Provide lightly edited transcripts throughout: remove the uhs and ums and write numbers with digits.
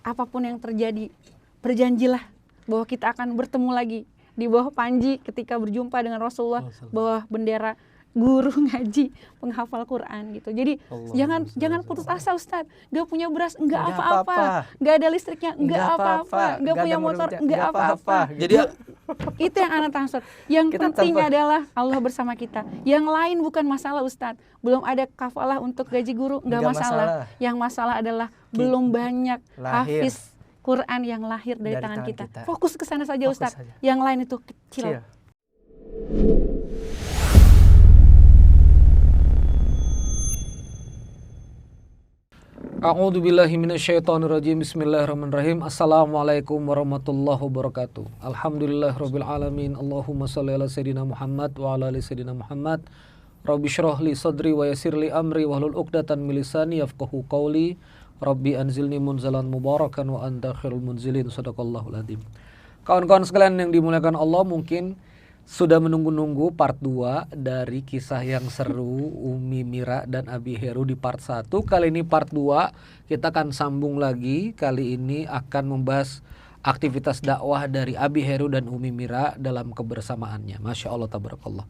apapun yang terjadi, berjanjilah bahwa kita akan bertemu lagi di bawah panji ketika berjumpa dengan Rasulullah, bawah bendera guru ngaji, penghafal Quran gitu. Jadi jangan putus asa Ustadz. Gak punya beras, enggak apa-apa. Gak ada listriknya, enggak apa-apa. Gak punya motor, enggak apa-apa. Jadi itu yang anak tahu Ustadz. Yang penting adalah Allah bersama kita. Yang lain bukan masalah Ustadz. Belum ada kafalah untuk gaji guru, enggak masalah. Yang masalah adalah belum banyak hafiz Quran yang lahir dari tangan kita. Fokus ke sana saja Ustadz. Yang lain itu kecil. A'udzubillahi minasyaitonirrajim. Bismillahirrahmanirrahim. Assalamualaikum warahmatullahi wabarakatuh. Alhamdulillahirabbil alamin. Allahumma shalli ala sayidina Muhammad wa ala ali sayidina Muhammad. Rabbi shrah li sadri wa yassir li amri wahlul 'uqdatam min lisani yafqahu qawli. Rabbi anzilni munzalan mubarakan wa anta khairul munzilin. Shadaqallahul adzim. Kawan-kawan sekalian yang dimuliakan Allah, mungkin sudah menunggu-nunggu part 2 dari kisah yang seru Umi Mira dan Abi Heru di part 1. Kali ini part 2 kita akan sambung lagi. Kali ini akan membahas aktivitas dakwah dari Abi Heru dan Umi Mira dalam kebersamaannya. Masya Allah, tabarakallah.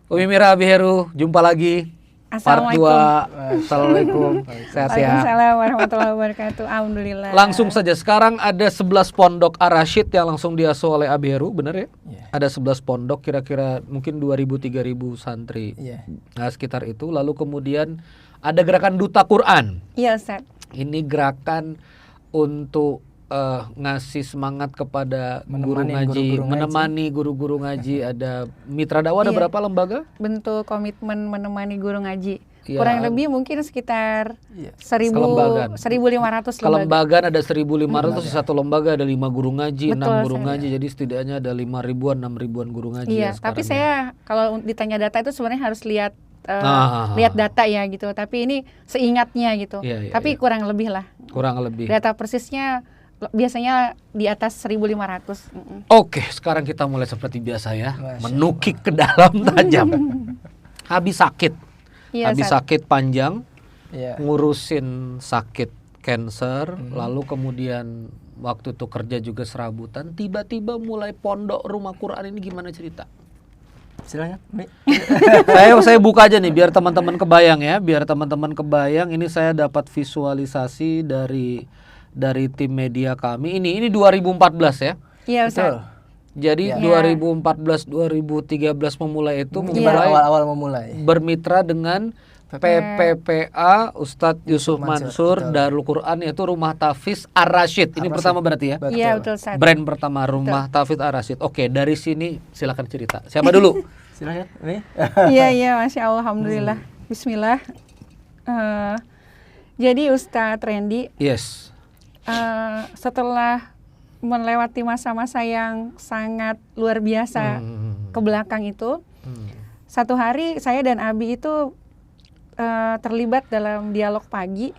Umi Mira, Abi Heru, jumpa lagi. Part 2. Assalamualaikum. Sehat ya. Waalaikumsalam warahmatullahi wabarakatuh. Alhamdulillah. Langsung saja, sekarang ada 11 pondok Ar-Rasyid yang langsung diasuh oleh Abi Heru, benar ya? Ada 11 pondok, kira-kira mungkin 2.000-3.000 santri. Nah, sekitar itu. Lalu kemudian ada gerakan Duta Quran. Iya, Ustaz. Ini gerakan untuk ngasih semangat kepada guru ngaji, menemani guru-guru ngaji. Ada mitra dakwah, ada berapa lembaga? Bentuk komitmen menemani guru ngaji. Kurang lebih mungkin sekitar 1.500 lembaga. Kelembagaan ada 1.500, di satu lembaga ada 5 guru ngaji, 6 guru ngaji. Jadi setidaknya ada 5 ribuan, 6 ribuan guru ngaji. Iya, tapi saya kalau ditanya data itu sebenarnya harus lihat lihat data ya gitu. Tapi ini seingatnya gitu. Tapi kurang lebih lah. Kurang lebih. Data persisnya biasanya di atas 1.500. Oke, sekarang kita mulai seperti biasa ya. Menukik ke dalam tajam. Habis sakit. Habis sakit panjang. Ngurusin sakit cancer. Lalu kemudian waktu itu kerja juga serabutan. Tiba-tiba mulai pondok rumah Quran ini, gimana cerita? Silahkan. Saya buka aja nih biar teman-teman kebayang ya. Biar teman-teman kebayang. Ini saya dapat visualisasi dari tim media kami. Ini 2014 ya? Iya, Ustaz. Jadi 2014 2013 memulai itu awal memulai bermitra dengan PPPA Ustadz Yusuf Mansur Darul Quran, yaitu Rumah Tahfiz Ar-Rasyid. Ini pertama berarti ya? Iya, betul, Ustaz. Brand pertama Rumah Tahfiz Ar-Rasyid. Oke, dari sini silakan cerita. Siapa dulu? Silakan. Iya, Masya Allah, alhamdulillah. Bismillah. Jadi Ustadz Randy. Yes. Setelah melewati masa-masa yang sangat luar biasa ke belakang itu, satu hari saya dan Abi itu terlibat dalam dialog pagi.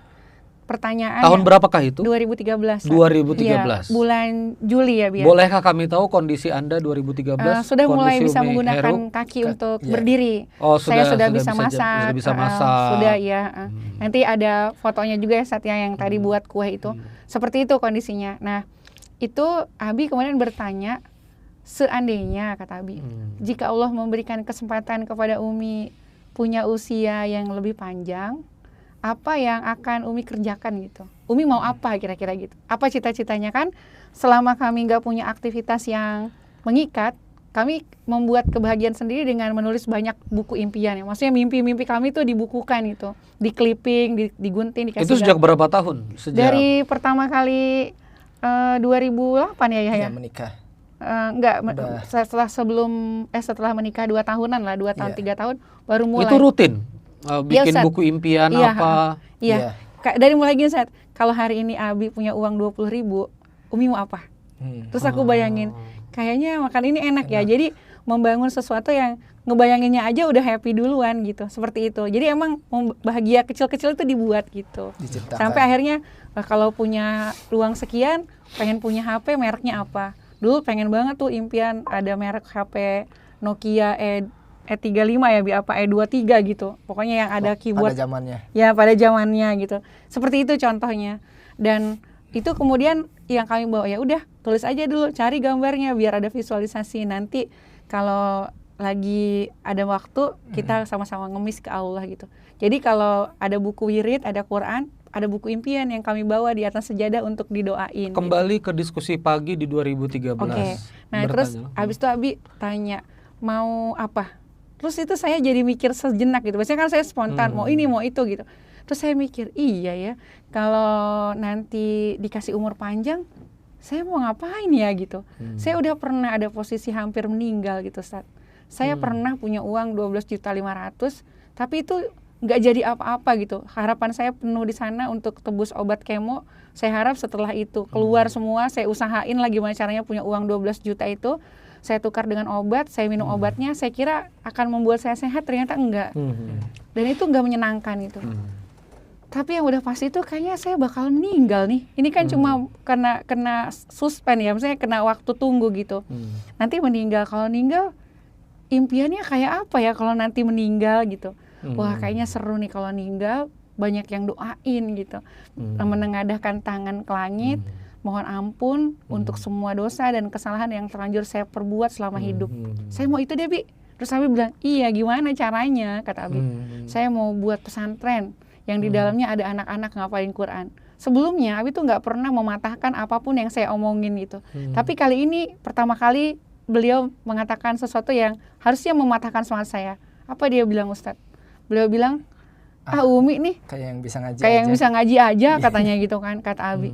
Pertanyaan tahun berapakah itu? 2013. 2013. Ya, bulan Juli ya, biar. Bolehkah kami tahu kondisi Anda 2013? Sudah mulai bisa menggunakan kaki untuk berdiri. Saya sudah bisa masak. Sudah ya. Nanti ada fotonya juga ya, Satya yang tadi buat kue itu. Seperti itu kondisinya. Nah, itu Abi kemudian bertanya, seandainya kata Abi, jika Allah memberikan kesempatan kepada Umi punya usia yang lebih panjang, apa yang akan Umi kerjakan gitu? Umi mau apa kira-kira gitu? Apa cita-citanya? Kan selama kami nggak punya aktivitas yang mengikat, kami membuat kebahagiaan sendiri dengan menulis banyak buku impian ya. Maksudnya mimpi-mimpi kami itu dibukukan itu, di clipping, digunting, dikasih. Itu sejak berapa tahun? Dari pertama kali 2008 ya ya. Menikah. Enggak, setelah menikah 2 tahunan lah, 2 tahun 3 tahun baru mulai. Itu rutin? Bikin buku impian apa? Iya. Dari mulai gini, Ustaz, kalau hari ini Abi punya uang 20.000, Umi mau apa? Terus aku bayangin, kayaknya makan ini enak ya. Jadi membangun sesuatu yang ngebayanginnya aja udah happy duluan gitu. Seperti itu. Jadi emang bahagia kecil-kecil itu dibuat gitu. Diciptakan. Sampai akhirnya kalau punya uang sekian, pengen punya HP mereknya apa? Dulu pengen banget tuh impian ada merek HP Nokia E35 ya, apa E23 gitu. Pokoknya yang ada keyboard. Pada zamannya. Ya, pada zamannya gitu. Seperti itu contohnya. Dan itu kemudian yang kami bawa, ya udah tulis aja dulu, cari gambarnya biar ada visualisasi, nanti kalau lagi ada waktu kita sama-sama ngemis ke Allah gitu. Jadi kalau ada buku wirid, ada Quran, ada buku impian yang kami bawa di atas sejadah untuk didoain. Kembali ke diskusi pagi di 2013. Oke. Nah terus abis itu Abi tanya mau apa. Terus itu saya jadi mikir sejenak gitu. Biasanya kan saya spontan mau ini mau itu gitu. Terus saya mikir iya ya, kalau nanti dikasih umur panjang, saya mau ngapain ya gitu. Saya udah pernah ada posisi hampir meninggal gitu Ustaz. Saya pernah punya uang 12.500.000, tapi itu nggak jadi apa-apa gitu. Harapan saya penuh di sana untuk tebus obat kemo. Saya harap setelah itu keluar semua, saya usahain lah gimana caranya punya uang 12 juta itu. Saya tukar dengan obat, saya minum obatnya, saya kira akan membuat saya sehat, ternyata enggak. Dan itu enggak menyenangkan itu. Tapi yang udah pasti itu kayaknya saya bakal meninggal nih. Ini kan cuma kena suspend ya, misalnya kena waktu tunggu gitu. Nanti meninggal, kalau meninggal impiannya kayak apa ya kalau nanti meninggal gitu. Wah kayaknya seru nih kalau meninggal, banyak yang doain gitu. Menengadahkan tangan ke langit, mohon ampun untuk semua dosa dan kesalahan yang terlanjur saya perbuat selama hidup. Saya mau itu deh Bi. Terus Abi bilang, iya gimana caranya, kata Abi. Saya mau buat pesantren yang di dalamnya ada anak-anak ngapalin Quran. Sebelumnya Abi tuh nggak pernah mematahkan apapun yang saya omongin gitu. Tapi kali ini pertama kali beliau mengatakan sesuatu yang harusnya mematahkan semangat saya. Apa dia bilang Ustadz? Beliau bilang, Umi nih kayak yang bisa ngaji kayak aja. yang bisa ngaji aja katanya gitu kan, kata Abi.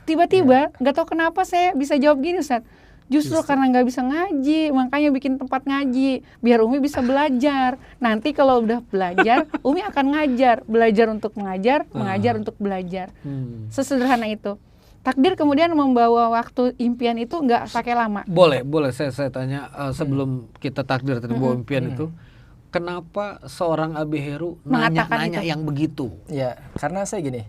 Tiba-tiba nggak tahu kenapa saya bisa jawab gini Ustadz. Justru karena nggak bisa ngaji, makanya bikin tempat ngaji biar Umi bisa belajar. Nanti kalau udah belajar, Umi akan ngajar, belajar untuk mengajar, mengajar untuk belajar. Sesederhana itu. Takdir kemudian membawa waktu impian itu nggak pakai lama. Boleh saya tanya sebelum kita takdir tadi bawa impian itu, kenapa seorang Abi Heru nanya yang begitu? Ya, karena saya gini.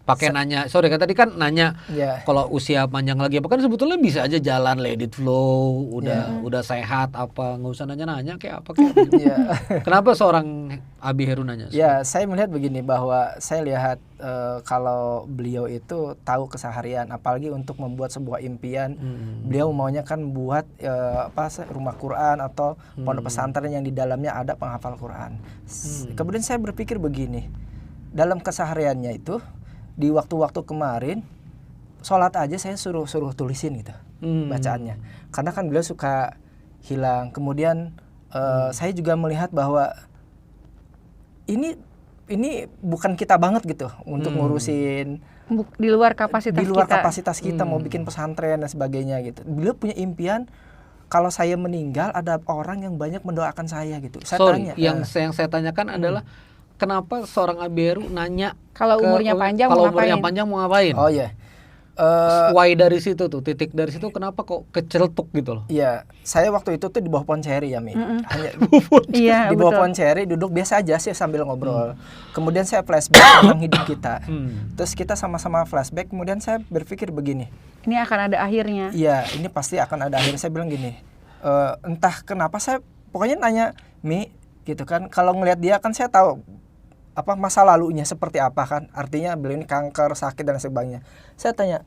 Pakai nanya, sorry kan tadi kan nanya kalau usia panjang lagi apa, kan sebetulnya bisa aja jalan let it flow, udah sehat apa, nggak usah nanya kayak apa kayak. Kenapa seorang Abi Heru nanya? Ya, saya melihat begini bahwa saya lihat kalau beliau itu tahu keseharian, apalagi untuk membuat sebuah impian, beliau maunya kan buat rumah Quran atau pondok pesantren yang di dalamnya ada penghafal Quran. Kemudian saya berpikir begini, dalam kesehariannya itu di waktu-waktu kemarin sholat aja saya suruh tulisin gitu bacaannya, karena kan beliau suka hilang. Kemudian saya juga melihat bahwa ini bukan kita banget gitu untuk ngurusin di luar kapasitas kita mau bikin pesantren dan sebagainya gitu. Beliau punya impian kalau saya meninggal ada orang yang banyak mendoakan saya gitu. Saya tanya, yang saya tanyakan adalah kenapa seorang Abi Heru nanya kalau umurnya panjang mau ngapain? Oh iya. Why dari situ tuh, titik dari situ kenapa kok keceletuk gitu loh? Iya, saya waktu itu tuh di bawah pohon ceri ya Mi. Hanya di bawah pohon ceri duduk biasa aja sih sambil ngobrol. Kemudian saya flashback tentang hidup kita. Terus kita sama-sama flashback, kemudian saya berpikir begini. Ini akan ada akhirnya. Iya, ini pasti akan ada akhirnya. Saya bilang gini, entah kenapa saya pokoknya nanya Mi gitu kan. Kalau ngelihat dia kan saya tahu apa masa lalunya seperti apa kan, artinya beliau ini kanker, sakit dan sebagainya. Saya tanya,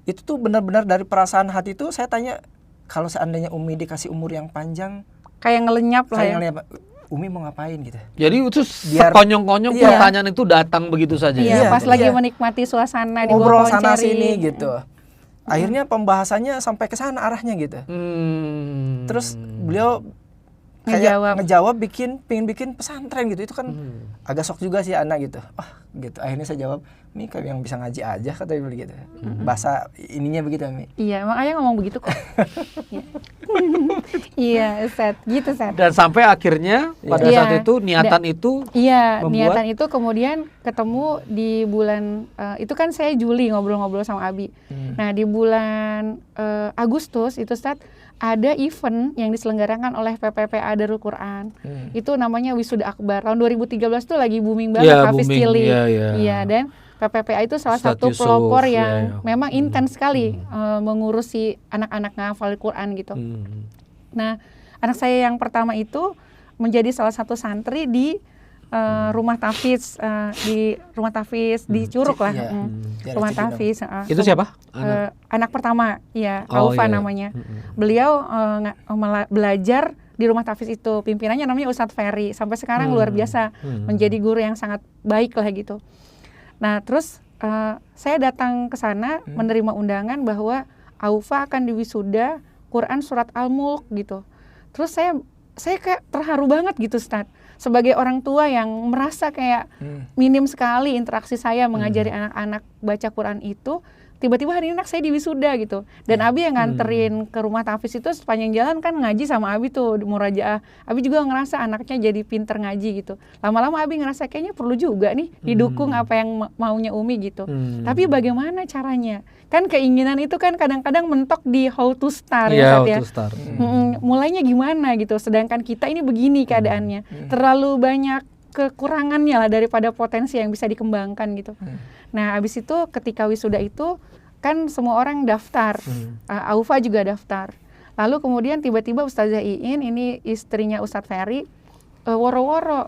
itu tuh benar-benar dari perasaan hati itu saya tanya, kalau seandainya Umi dikasih umur yang panjang, kayak ngelenyap lah ya. Umi mau ngapain gitu. Jadi itu sekonyong-konyong pertanyaan itu datang begitu saja. Iya, pas lagi menikmati suasana di ngobrol sana sini gitu. Akhirnya pembahasannya sampai ke sana arahnya gitu. Terus beliau kayak ngejawab pengen bikin pesantren gitu. Itu kan agak shock juga sih anak gitu. Gitu. Akhirnya saya jawab, "Mi kayak yang bisa ngaji aja," katanya begitu. Bahasa ininya begitu, Mi. Iya, emang ayah ngomong begitu kok. Iya, Ustaz. Gitu, Ustaz. Dan sampai akhirnya pada saat itu niatan itu niatan itu kemudian ketemu di bulan itu kan saya Juli ngobrol-ngobrol sama Abi. Nah, di bulan Agustus itu Ustaz ada event yang diselenggarakan oleh PPPA Darul Quran. Itu namanya Wisuda Akbar. Tahun 2013 itu lagi booming banget Hafiz Cili. Iya, dan PPPA itu salah satu pelopor yang memang intens sekali mengurusi anak-anak ngafal Quran gitu. Nah, anak saya yang pertama itu menjadi salah satu santri di rumah tahfiz di Curug lah. Rumah tahfiz. Itu siapa? Anak pertama, ya, Aufa namanya. Beliau belajar di rumah tahfiz itu. Pimpinannya namanya Ustadz Ferry. Sampai sekarang luar biasa, menjadi guru yang sangat baik lah gitu. Nah, terus saya datang ke sana menerima undangan bahwa Aufa akan diwisuda Quran surat Al-Mulk gitu. Terus saya kayak terharu banget gitu, Ustadz. Sebagai orang tua yang merasa kayak minim sekali interaksi saya mengajari anak-anak baca Quran itu, tiba-tiba hari ini anak saya diwisuda gitu. Dan Abi yang nganterin ke rumah tahfiz itu sepanjang jalan kan ngaji sama Abi tuh di murajaah. Abi juga ngerasa anaknya jadi pinter ngaji gitu. Lama-lama Abi ngerasa kayaknya perlu juga nih didukung apa yang maunya Umi gitu. Tapi bagaimana caranya? Kan keinginan itu kan kadang-kadang mentok di how to start ya, Ustadz ya. Mulainya gimana gitu. Sedangkan kita ini begini keadaannya. Terlalu banyak kekurangannya lah daripada potensi yang bisa dikembangkan gitu. Nah, abis itu ketika wisuda itu kan semua orang daftar, Aufa juga daftar. Lalu kemudian tiba-tiba Ustazah Iin, ini istrinya Ustadz Ferry, woro-woro,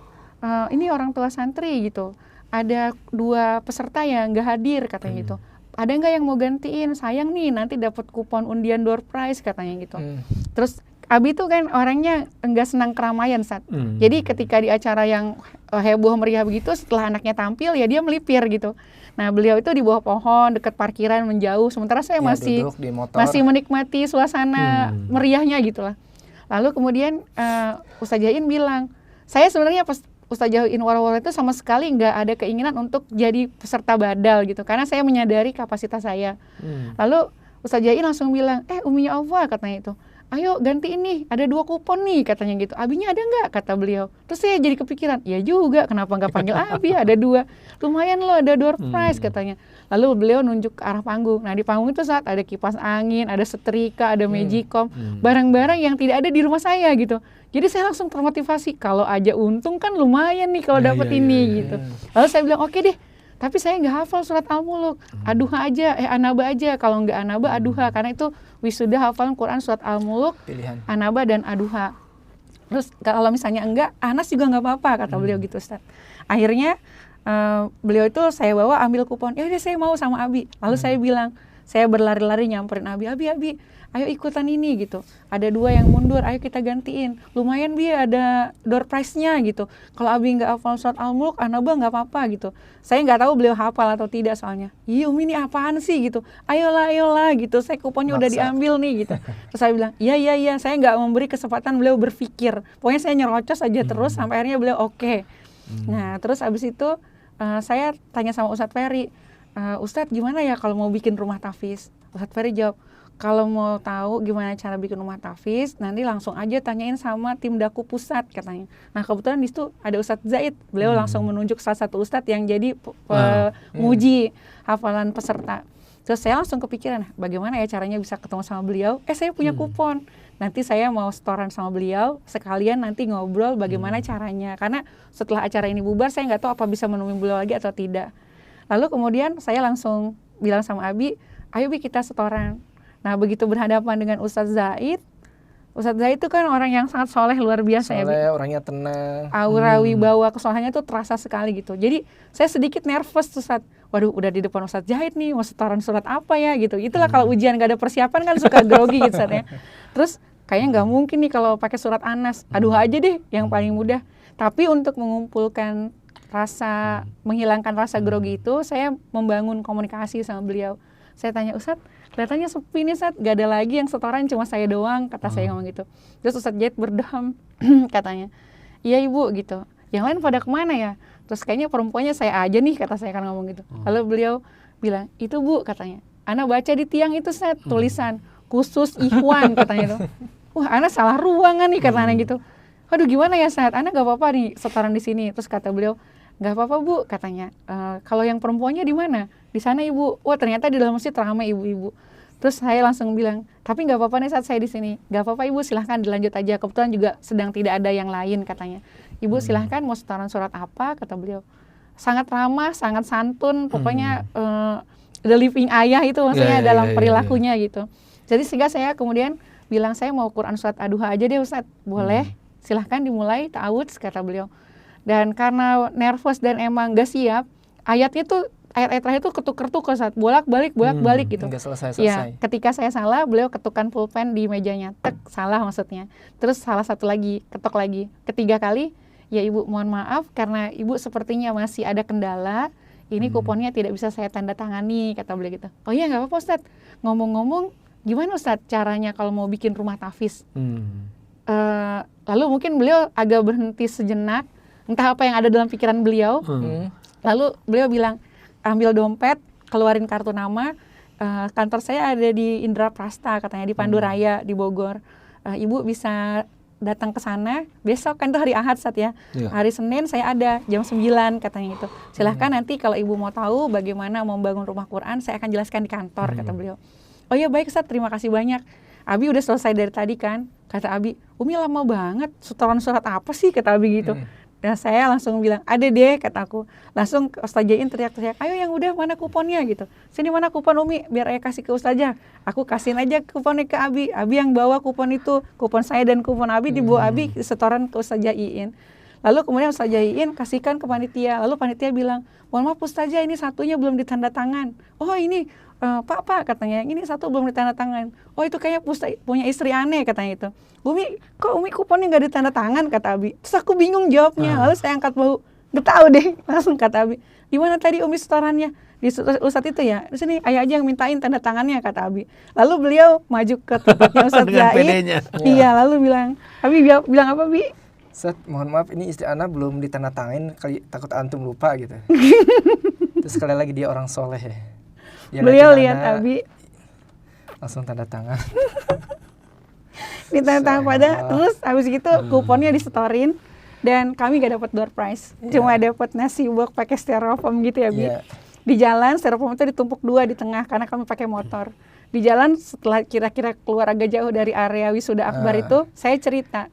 ini orang tua santri gitu. Ada 2 peserta yang nggak hadir katanya gitu. Ada nggak yang mau gantiin? Sayang nih nanti dapat kupon undian door prize katanya gitu. Terus Abi tuh kan orangnya enggak senang keramaian, Sat. Jadi ketika di acara yang heboh meriah begitu, setelah anaknya tampil ya dia melipir gitu. Nah, beliau itu di bawah pohon dekat parkiran menjauh, sementara saya masih menikmati suasana meriahnya gitulah. Lalu kemudian Ustazah Iin bilang, saya sebenarnya pas Ustazah Iin waro-waro itu sama sekali nggak ada keinginan untuk jadi peserta badal gitu, karena saya menyadari kapasitas saya. Lalu Ustazah Iin langsung bilang, Umi Aufa katanya itu, ayo ganti ini, ada 2 kupon nih katanya gitu. Abinya ada nggak? Kata beliau. Terus saya jadi kepikiran, ya juga, kenapa nggak panggil Abi? Ada 2, lumayan loh, ada door prize katanya. Lalu beliau nunjuk ke arah panggung. Nah, di panggung itu saat ada kipas angin, ada setrika, ada magicom, barang-barang yang tidak ada di rumah saya gitu. Jadi saya langsung termotivasi, kalau aja untung kan lumayan nih kalau dapat ini gitu. Lalu saya bilang, oke deh. Tapi saya nggak hafal surat Al-Mulk, Aduha aja, Anaba aja. Kalau nggak Anaba, Aduha, karena itu wisuda hafalan Quran surat Al-Mulk, Anaba dan Aduha. Terus kalau misalnya enggak, Anas juga nggak apa-apa, kata beliau gitu, Ustaz. Akhirnya beliau itu saya bawa ambil kupon, ya udah saya mau sama Abi. Lalu saya bilang, saya berlari-lari nyamperin Abi, ayo ikutan ini gitu. Ada 2 yang mundur, ayo kita gantiin. Lumayan Bi, ada door prize-nya gitu. Kalau Abi nggak hafal surat Al-Mulk, Anaba nggak apa-apa gitu. Saya nggak tahu beliau hafal atau tidak soalnya. Iya Umi, ini apaan sih gitu. Ayolah gitu. Saya kuponnya udah diambil nih gitu. Terus saya bilang, iya. Saya nggak memberi kesempatan beliau berpikir. Pokoknya saya nyerocos aja terus sampai akhirnya beliau oke. Nah, terus abis itu saya tanya sama Ustadz Ferry, Ustadz gimana ya kalau mau bikin rumah tahfiz? Ustadz Ferry jawab, kalau mau tahu gimana cara bikin rumah tahfiz, nanti langsung aja tanyain sama tim Daku Pusat katanya. Nah, kebetulan di situ ada Ustadz Zaid. Beliau langsung menunjuk salah satu ustadz yang jadi penguji hafalan peserta. Terus saya langsung kepikiran, bagaimana ya caranya bisa ketemu sama beliau? Saya punya kupon. Nanti saya mau setoran sama beliau, sekalian nanti ngobrol bagaimana caranya. Karena setelah acara ini bubar, saya nggak tahu apa bisa menemui beliau lagi atau tidak. Lalu kemudian saya langsung bilang sama Abi, ayo Bi kita setoran. Nah, begitu berhadapan dengan Ustadz Zaid itu kan orang yang sangat soleh luar biasa. Soleh, orangnya tenang. Aura wibawa kesolehannya tuh terasa sekali gitu. Jadi saya sedikit nervous tuh saat, waduh udah di depan Ustadz Zaid nih, mau setoran surat apa ya gitu. Itulah kalau ujian gak ada persiapan kan suka grogi gitu saatnya. Terus kayaknya nggak mungkin nih kalau pakai surat Anas. Aduh aja deh yang paling mudah. Tapi untuk mengumpulkan rasa, menghilangkan rasa grogi itu, saya membangun komunikasi sama beliau. Saya tanya, Ustadz, kelihatannya sepi nih Ustadz, gak ada lagi yang setoran, cuma saya doang, kata saya ngomong gitu. Terus Ustadz Zaid berdeham, katanya, iya Ibu gitu, yang lain pada kemana ya? Terus kayaknya perempuannya saya aja nih, kata saya kan ngomong gitu. Lalu beliau bilang, itu Bu, katanya, Ana baca di tiang itu Ustadz, tulisan, khusus Ikhwan, katanya itu. Wah, Ana salah ruangan nih, katanya gitu. Aduh gimana ya Ustadz, Ana gak apa-apa nih setoran di sini. Terus kata beliau, gak apa-apa Bu, katanya, kalau yang perempuannya di mana? Di sana Ibu. Wah ternyata di dalam masjid ramai ibu-ibu. Terus saya langsung bilang, tapi nggak apa-apa nih saat saya di sini. Nggak apa-apa Ibu, silahkan dilanjut aja. Kebetulan juga sedang tidak ada yang lain katanya. Ibu silahkan mau setoran surat apa, kata beliau. Sangat ramah, sangat santun, pokoknya the living ayah itu maksudnya dalam perilakunya gitu. Jadi sehingga saya kemudian bilang, saya mau Quran surat Aduha aja deh Ustadz. Boleh, silahkan dimulai ta'awudz, kata beliau. Dan karena nervous dan emang gak siap, ayat-ayat terakhir itu ketuk-ketuk Ustaz, bolak-balik gitu. Nggak selesai. Ya, ketika saya salah, beliau ketukan pulpen di mejanya, salah maksudnya. Terus salah satu lagi, ketok lagi. Ketiga kali, ya Ibu mohon maaf karena Ibu sepertinya masih ada kendala, ini kuponnya tidak bisa saya tanda tangani, kata beliau gitu. Oh iya nggak apa-apa Ustaz. Ngomong-ngomong, gimana Ustaz caranya kalau mau bikin rumah tahfiz? Lalu mungkin beliau agak berhenti sejenak, entah apa yang ada dalam pikiran beliau. Lalu beliau bilang, ambil dompet, keluarin kartu nama, kantor saya ada di Indraprasta katanya, di Panduraya di Bogor. Ibu bisa datang ke sana, besok kan itu hari Ahad Ustaz ya. Hari Senin saya ada jam 9 katanya itu. Silahkan nanti kalau Ibu mau tahu bagaimana membangun rumah Quran, saya akan jelaskan di kantor, kata beliau. Oh iya baik Ustaz, terima kasih banyak. Abi udah selesai dari tadi kan, kata Abi. Umi lama banget, setoran surat apa sih, kata Abi gitu. Dan saya langsung bilang, ada deh, kataku. Langsung Ustazah teriak-teriak, ayo yang udah, mana kuponnya gitu. Sini mana kupon Umi, biar ayah kasih ke Ustazah. Aku kasihin aja kuponnya ke Abi. Abi yang bawa kupon itu, kupon saya dan kupon Abi dibawa Abi setoran ke Ustazah Iin. Lalu kemudian Ustazah Iin kasihkan ke panitia. Lalu panitia bilang, mohon maaf Ustazah, ini satunya belum ditanda tangan. Oh ini, Pak katanya, ini satu belum ditanda tangan. Oh itu kayaknya punya istri aneh katanya itu. Umi, kok Umi kuponnya nggak ditanda tangan, kata Abi. Terus aku bingung jawabnya. Lalu saya angkat bau, nggak tahu deh, langsung kata Abi. Di mana tadi Umi setorannya? Di Ustadz itu ya. Di sini ayah aja yang mintain tanda tangannya, kata Abi. Lalu beliau maju ke tempatnya Ustadz Zaid. Iya, lalu bilang, Abi bilang apa Bi? Ustaz, mohon maaf ini istri Ana belum ditandatangin, kali takut antum lupa gitu. Terus sekali lagi dia orang soleh ya. Beliau lihat Abi langsung tanda tangan. Ditanda tangan pada, terus habis gitu kuponnya disetorin dan kami gak dapat door prize, cuma dapat nasi box pakai styrofoam gitu ya Bi. Di jalan styrofoam itu ditumpuk 2 di tengah karena kami pakai motor. Di jalan setelah kira-kira keluar agak jauh dari area wisuda akbar itu, saya cerita,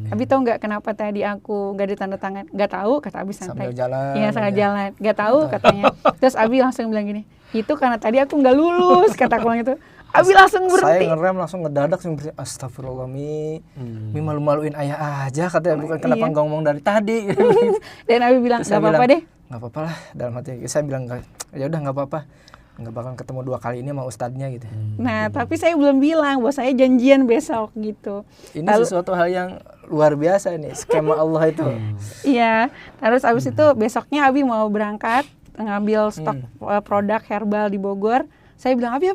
Abi tahu nggak kenapa tadi aku nggak ditanda tangan? Nggak tahu, kata Abi santai. Sambil jalan. Iya sambil jalan, nggak tahu katanya. Terus Abi langsung bilang gini, itu karena tadi aku nggak lulus, kata aku gitu. Abi langsung berhenti. Saya ngerem langsung ngedadak, astagfirullah Mi malu-maluin ayah aja, katanya bukan kenapa nggak ngomong dari tadi. Dan Abi bilang nggak apa-apa deh. Nggak apa-apa lah, dalam hati saya bilang ya udah nggak apa-apa. Nggak bakal ketemu 2 kali ini sama ustadznya gitu. Nah, tapi saya belum bilang bahwa saya janjian besok gitu. Ini sesuatu hal yang luar biasa nih, skema Allah itu. Iya, terus abis itu besoknya Abi mau berangkat ngambil stok produk herbal di Bogor. Saya bilang, Abi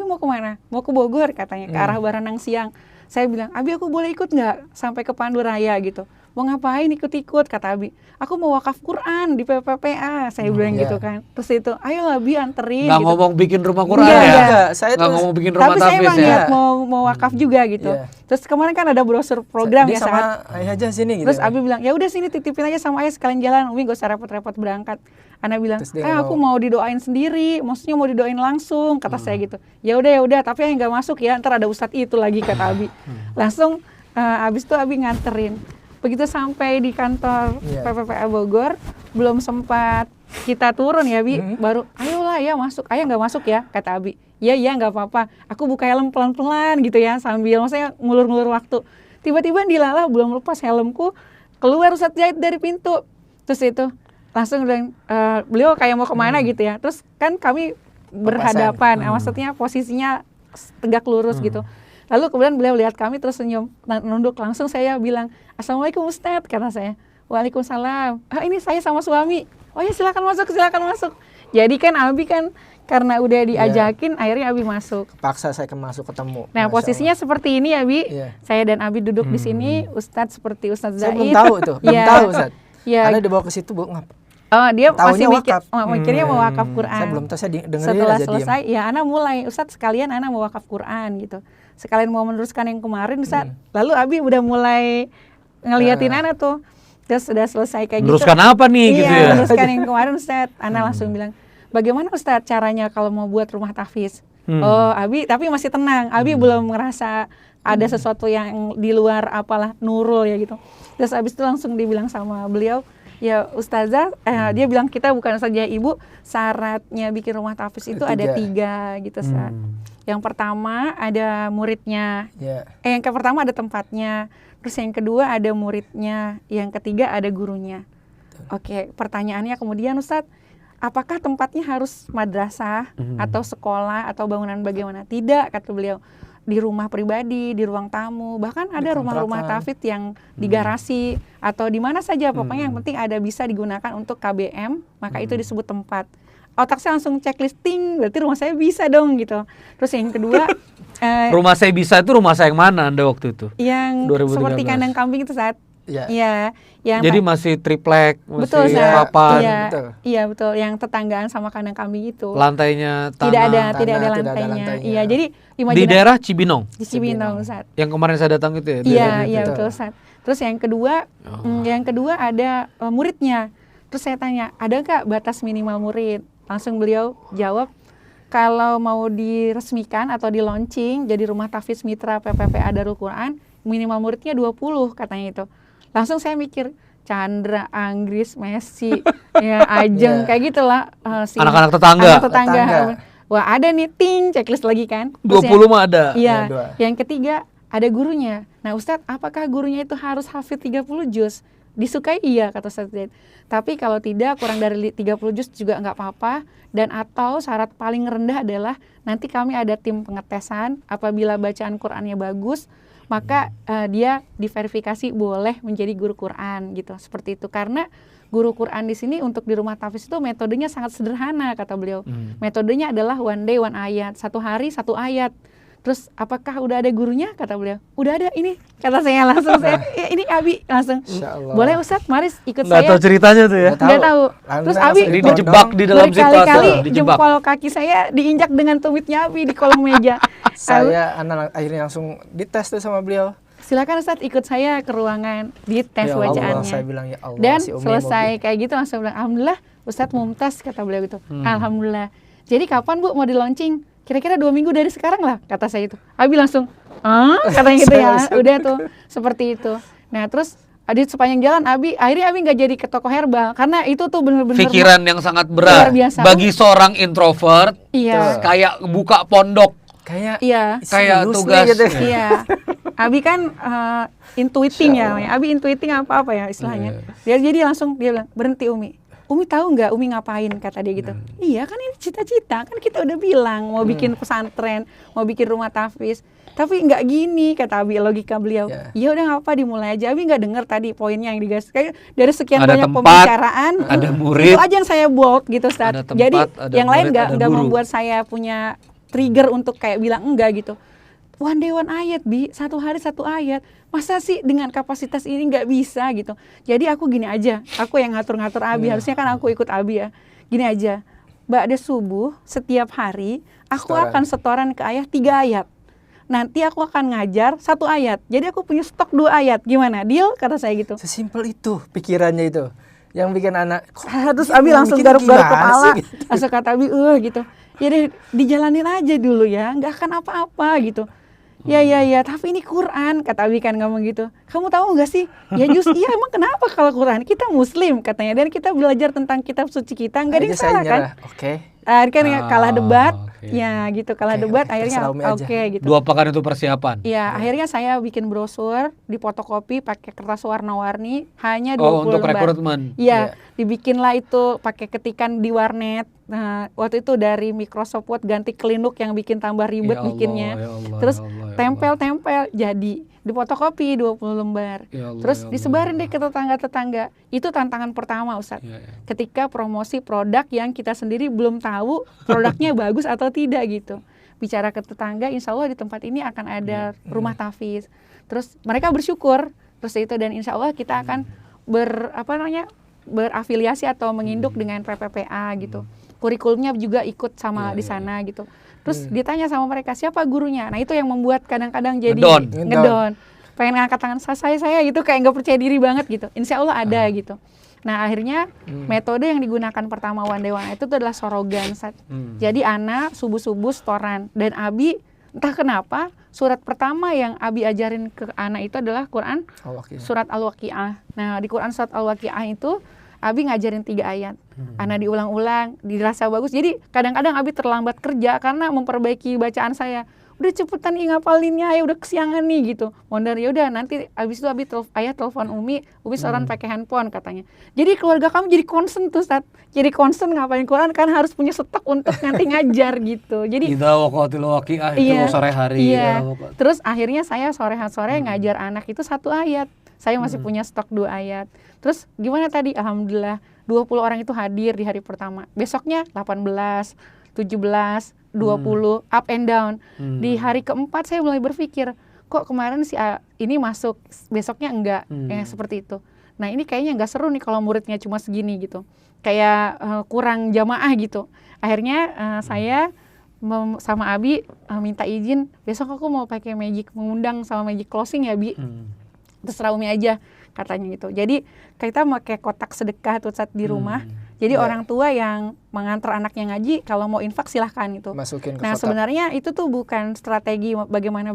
mau kemana? Mau ke Bogor katanya, ke arah Baranang Siang. Saya bilang, Abi aku boleh ikut nggak sampai ke Panduraya gitu? Mau ngapain ikut-ikut, kata Abi. Aku mau wakaf Quran di PPPA, saya bilang gitu kan. Terus itu, ayo Abi anterin. Nggak gitu. Ngomong bikin rumah Quran ya? Saya nggak ngomong bikin rumah tahfiz ya? Tapi saya emang niat mau wakaf juga gitu. Terus kemarin kan ada brosur program ya sama ayah aja sini gitu. Terus Abi bilang, ya udah sini titipin aja sama ayah sekalian jalan. Umi gak usah repot-repot berangkat. Ana bilang, aku mau didoain sendiri, maksudnya mau didoain langsung, kata saya gitu. Ya udah, tapi yang nggak masuk ya, ntar ada ustadz itu lagi, kata Abi. Langsung abis itu Abi nganterin. Begitu sampai di kantor PPPA Bogor, belum sempat kita turun ya Bi, baru ayolah ya masuk, ayah nggak masuk ya, kata Abi. Iya nggak apa-apa, aku buka helm pelan-pelan gitu ya, sambil maksudnya ngulur-ngulur waktu. Tiba-tiba dilalah belum lepas helmku, keluar Ustadz Zaid dari pintu. Terus itu langsung bilang, beliau kayak mau kemana gitu ya. Terus kan kami berhadapan, maksudnya posisinya tegak lurus gitu. Lalu kemudian beliau lihat kami terus senyum, nunduk, langsung saya bilang, Assalamualaikum Ustadz, kata saya. Waalaikumsalam. Ini saya sama suami. Oh ya silakan masuk. Jadi kan Abi kan karena udah diajakin, akhirnya Abi masuk. Paksa saya masuk ketemu. Nah posisinya seperti ini Abi. Saya dan Abi duduk di sini, Ustadz seperti Ustadz Zaid. Saya belum tahu tuh, belum tahu Ustadz. Anda dibawa ke situ bu, ngap? Oh dia taunya masih mikirnya mau wakaf Quran. Saya belum tahu, saya dengerin setelah aja selesai, diem. ya Ana mulai, Ustadz sekalian Ana mau wakaf Quran gitu. Sekalian mau meneruskan yang kemarin Ustadz. Lalu Abi udah mulai ngeliatin Ana tuh. Terus sudah selesai kayak gitu. Meneruskan apa nih gitu ya? Meneruskan yang kemarin Ustadz. Ana langsung bilang, bagaimana Ustadz caranya kalau mau buat rumah tahfiz? Oh Abi, tapi masih tenang. Abi belum ngerasa ada sesuatu yang di luar apalah Nurul ya gitu. Terus abis itu langsung dibilang sama beliau, ya Ustazah, dia bilang kita bukan saja ibu, syaratnya bikin rumah tahfiz itu ada 3 gitu Ustaz. Yang pertama ada muridnya, yang pertama ada tempatnya, terus yang kedua ada muridnya, yang ketiga ada gurunya. Oke, pertanyaannya kemudian Ustadz, apakah tempatnya harus madrasah atau sekolah atau bangunan bagaimana? Tidak, kata beliau. Di rumah pribadi, di ruang tamu, bahkan ada rumah-rumah tahfidz yang di garasi atau di mana saja, pokoknya yang penting ada bisa digunakan untuk KBM, maka itu disebut tempat. Otak saya langsung checklisting, berarti rumah saya bisa dong gitu. Terus yang kedua, rumah saya bisa itu rumah saya yang mana Anda waktu itu? Yang 2013. Seperti kandang kambing itu saat. Iya. Jadi masih triplek, masih betul, papan. Iya betul. Yang tetanggaan sama kandang kambing itu. Lantainya tanah. Tidak ada lantainya. Iya, jadi di daerah Cibinong. Di Cibinong, Ustaz. Yang kemarin saya datang itu ya. Iya betul, Ustaz. Terus yang kedua ada muridnya. Terus saya tanya, ada nggak batas minimal murid? Langsung beliau jawab, kalau mau diresmikan atau di launching jadi rumah tahfidz mitra PPPA Darul Quran, minimal muridnya 20 katanya itu. Langsung saya mikir, Chandra, Anggris, Messi, ya Ajeng, kayak gitulah. Anak-anak tetangga. Wah ada nih, checklist lagi kan. 20 mah ada. Iya, yang ketiga ada gurunya. Nah Ustadz, apakah gurunya itu harus hafidz 30 juz? Disukai iya, kata Ustadz Zaid. Tapi kalau tidak, kurang dari 30 juz juga nggak apa-apa. Dan atau syarat paling rendah adalah nanti kami ada tim pengetesan, apabila bacaan Qur'annya bagus, maka dia diverifikasi boleh menjadi guru Quran gitu, seperti itu. Karena guru Quran di sini untuk di rumah tahfidz itu metodenya sangat sederhana, kata beliau. Metodenya adalah one day one ayat, 1 hari 1 ayat. Terus apakah udah ada gurunya? Kata beliau. Udah ada ini. Kata saya langsung, ini Abi langsung. Boleh Ustadz, mari ikut saya. Nggak tahu ceritanya tuh ya? Nggak tahu. Terus Abi dijebak di dalam berkali-kali jempol kaki saya diinjak dengan tumitnya Abi di kolong meja. Saya akhirnya langsung dites tuh sama beliau. Silakan Ustadz ikut saya ke ruangan, dites bacaannya. Saya bilang ya Allah. Dan selesai kayak gitu langsung bilang, alhamdulillah Ustadz mumtaz, kata beliau gitu. Alhamdulillah. Jadi kapan Bu mau di launching? Kira-kira 2 minggu dari sekarang lah, kata saya itu. Abi langsung, katanya gitu ya. Udah tuh, seperti itu. Nah terus di sepanjang jalan akhirnya Abi nggak jadi ke toko herbal karena itu tuh bener-bener pikiran yang sangat berat bagi seorang introvert. Iya. Kayak buka pondok. Kayak tugas. Gitu. Iya. Abi kan intuiting ya, Abi intuiting apa ya istilahnya. Dia jadi langsung dia bilang, berhenti Umi tahu nggak Umi ngapain, kata dia gitu. Iya kan ini cita-cita, kan kita udah bilang mau bikin pesantren, mau bikin rumah tahfidz. Tapi nggak gini, kata Abi, logika beliau. Iya udah nggak apa, dimulai aja. Abi nggak dengar tadi poinnya yang digas. Kayak dari sekian ada banyak tempat, pembicaraan, ada murid, itu aja yang saya bold gitu, Ustaz. Jadi yang lain nggak membuat saya punya trigger untuk kayak bilang enggak gitu. One day one ayat, Bi, 1 hari 1 ayat. Masa sih dengan kapasitas ini nggak bisa gitu. Jadi aku gini aja, aku yang ngatur-ngatur Abi, harusnya kan aku ikut Abi ya. Gini aja, ba'da subuh setiap hari aku akan setoran ke ayah 3 ayat. Nanti aku akan ngajar 1 ayat. Jadi aku punya stok 2 ayat. Gimana? Deal? Kata saya gitu. Sesimpel itu pikirannya itu. Yang bikin anak terus Abi langsung garuk-garuk kepala. Langsung kata Abi, gitu. Jadi dijalanin aja dulu ya, nggak akan apa-apa gitu. Ya, tapi ini Quran, kata Abi kan ngomong gitu. Kamu tahu nggak sih? Ya iya emang kenapa kalau Quran? Kita Muslim katanya, dan kita belajar tentang kitab suci kita, nggak ada yang salah kan? Kan kalah debat, ya gitu, kalah debat, akhirnya gitu. 2 pekan itu persiapan. Ya, akhirnya saya bikin brosur, difotokopi pakai kertas warna-warni, hanya 20 untuk lembar. rekrutmen. Iya, dibikinlah itu pakai ketikan di warnet. Nah, waktu itu dari Microsoft Word ganti Klinuk yang bikin tambah ribet bikinnya. Terus tempel-tempel jadi difotokopi 20 lembar. Terus disebarin deh ke tetangga-tetangga. Itu tantangan pertama, Ustadz. Ketika promosi produk yang kita sendiri belum tahu produknya bagus atau tidak gitu. Bicara ke tetangga, insya Allah di tempat ini akan ada rumah tahfidz. Terus mereka bersyukur. Terus itu, dan insya Allah kita akan berafiliasi atau menginduk dengan PPPA gitu. Kurikulumnya juga ikut sama di sana gitu. Terus ditanya sama mereka, siapa gurunya? Nah itu yang membuat kadang-kadang jadi ngedon. Pengen ngangkat tangan saya gitu, kayak nggak percaya diri banget gitu. Insya Allah ada gitu. Nah akhirnya metode yang digunakan pertama One Day One itu adalah sorogan. Jadi anak subuh-subuh setoran. Dan Abi entah kenapa surat pertama yang Abi ajarin ke anak itu adalah Quran surat Al-Waqi'ah. Nah di Quran surat Al-Waqi'ah itu Abi ngajarin 3 ayat. Anak diulang-ulang, dirasa bagus. Jadi kadang-kadang Abi terlambat kerja karena memperbaiki bacaan saya. udah cepetan ngapalinnya, ya udah kesiangan nih gitu. Mondar, ya udah nanti abis itu ayah telepon Umi seorang pakai handphone katanya. Jadi keluarga kami jadi concern tuh Ustaz. Jadi concern ngapalin Quran kan harus punya stok untuk nanti ngajar gitu. Jadi idza waqatil waqi'ah itu sore hari. Iya. Terus akhirnya saya sore ngajar anak itu 1 ayat. Saya masih punya stok 2 ayat. Terus gimana tadi? Alhamdulillah 20 orang itu hadir di hari pertama. Besoknya 18, 17, 20, up and down. Di hari keempat saya mulai berpikir, kok kemarin si ini masuk, besoknya enggak, seperti itu. Nah ini kayaknya enggak seru nih kalau muridnya cuma segini gitu. Kayak kurang jamaah gitu. Akhirnya saya sama Abi minta izin, besok aku mau pakai magic, mengundang sama magic closing ya Bi. Terserah Umi aja katanya gitu. Jadi kita pakai kotak sedekah tuh saat di rumah. Jadi orang tua yang mengantar anaknya ngaji, kalau mau infak silahkan gitu. Masukin ke nah kotak. Sebenarnya itu tuh bukan strategi bagaimana,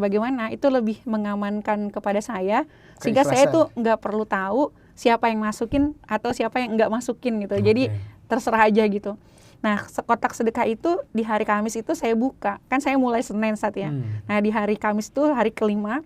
itu lebih mengamankan kepada saya, sehingga saya tuh nggak perlu tahu siapa yang masukin atau siapa yang nggak masukin gitu. Jadi terserah aja gitu. Nah kotak sedekah itu di hari Kamis itu saya buka, kan saya mulai Senin saat ya. Nah di hari Kamis itu hari kelima,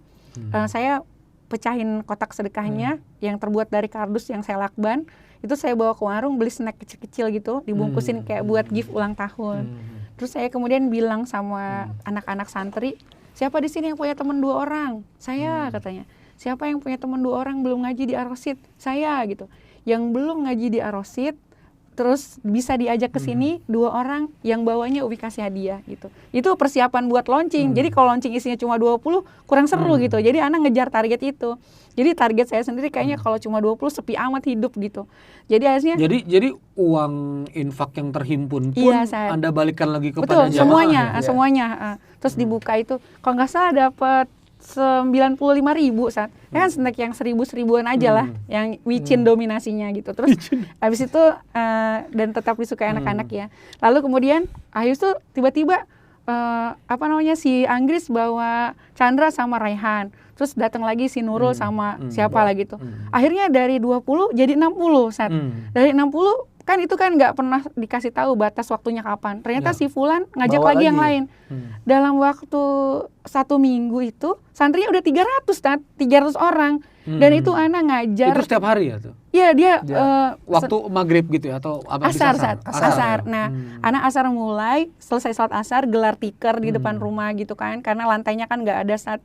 saya pecahin kotak sedekahnya yang terbuat dari kardus yang saya lakban. Itu saya bawa ke warung beli snack kecil-kecil gitu, dibungkusin kayak buat gift ulang tahun. Terus saya kemudian bilang sama anak-anak santri, siapa di sini yang punya teman 2 orang? Saya katanya. Siapa yang punya teman 2 orang belum ngaji di Ar-Rasyid? Saya gitu. Yang belum ngaji di Ar-Rasyid terus bisa diajak ke sini 2 orang yang bawanya Umi kasih hadiah gitu. Itu persiapan buat launching. Jadi kalau launching isinya cuma 20 kurang seru gitu. Jadi anak ngejar target itu. Jadi target saya sendiri kayaknya kalau cuma 20 sepi amat hidup gitu. Jadi akhirnya jadi uang infak yang terhimpun pun Anda balikan lagi kepada jamaah. Betul, semuanya. Terus dibuka itu kalau nggak salah dapat 95.000 saat. Kan snack yang 1.000-1.000-an aja lah yang micin dominasinya gitu. Terus habis itu dan tetap disukai anak-anak ya. Lalu kemudian habis itu tiba-tiba si Anggris bawa Chandra sama Raihan. Terus datang lagi si Nurul sama siapa lagi tuh. Akhirnya dari 20 jadi 60 saat. Dari 60 kan itu kan nggak pernah dikasih tahu batas waktunya kapan. Ternyata si Fulan ngajak lagi yang lain. Dalam waktu 1 minggu itu santrinya udah 300 orang. Dan itu anak ngajar. Itu setiap hari ya tuh? Iya dia waktu maghrib gitu ya atau asar. Nah anak asar mulai, selesai sholat asar gelar tikar di depan rumah gitu kan. Karena lantainya kan nggak ada saat.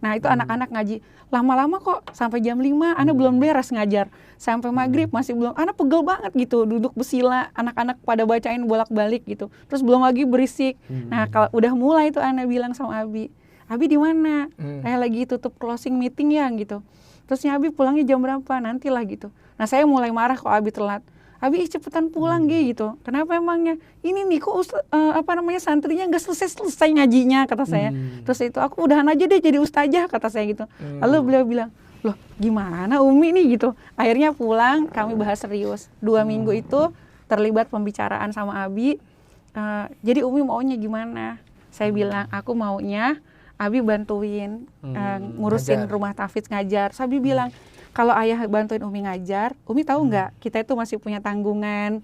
Nah itu anak-anak ngaji, lama-lama kok sampai jam 5 anak belum beres ngajar. Sampai maghrib masih belum, anak pegel banget gitu, duduk bersila, anak-anak pada bacain bolak-balik gitu. Terus belum lagi berisik. Nah kalau udah mulai tuh anak bilang sama Abi di mana? Saya lagi tutup closing meeting ya gitu. Terusnya Abi pulangnya jam berapa? Nantilah gitu. Nah saya mulai marah kalau Abi telat. Abi cepetan pulang gitu. Kenapa emangnya? Ini nih kok santrinya nggak selesai ngajinya kata saya. Terus itu aku udahan aja deh jadi ustazah kata saya gitu. Lalu beliau bilang, loh gimana Umi nih gitu. Akhirnya pulang kami bahas serius. 2 minggu itu terlibat pembicaraan sama Abi. Jadi Umi maunya gimana? Saya bilang aku maunya Abi bantuin ngurusin rumah tahfidz ngajar. Terus Abi bilang, kalau ayah bantuin Umi ngajar, Umi tahu nggak kita itu masih punya tanggungan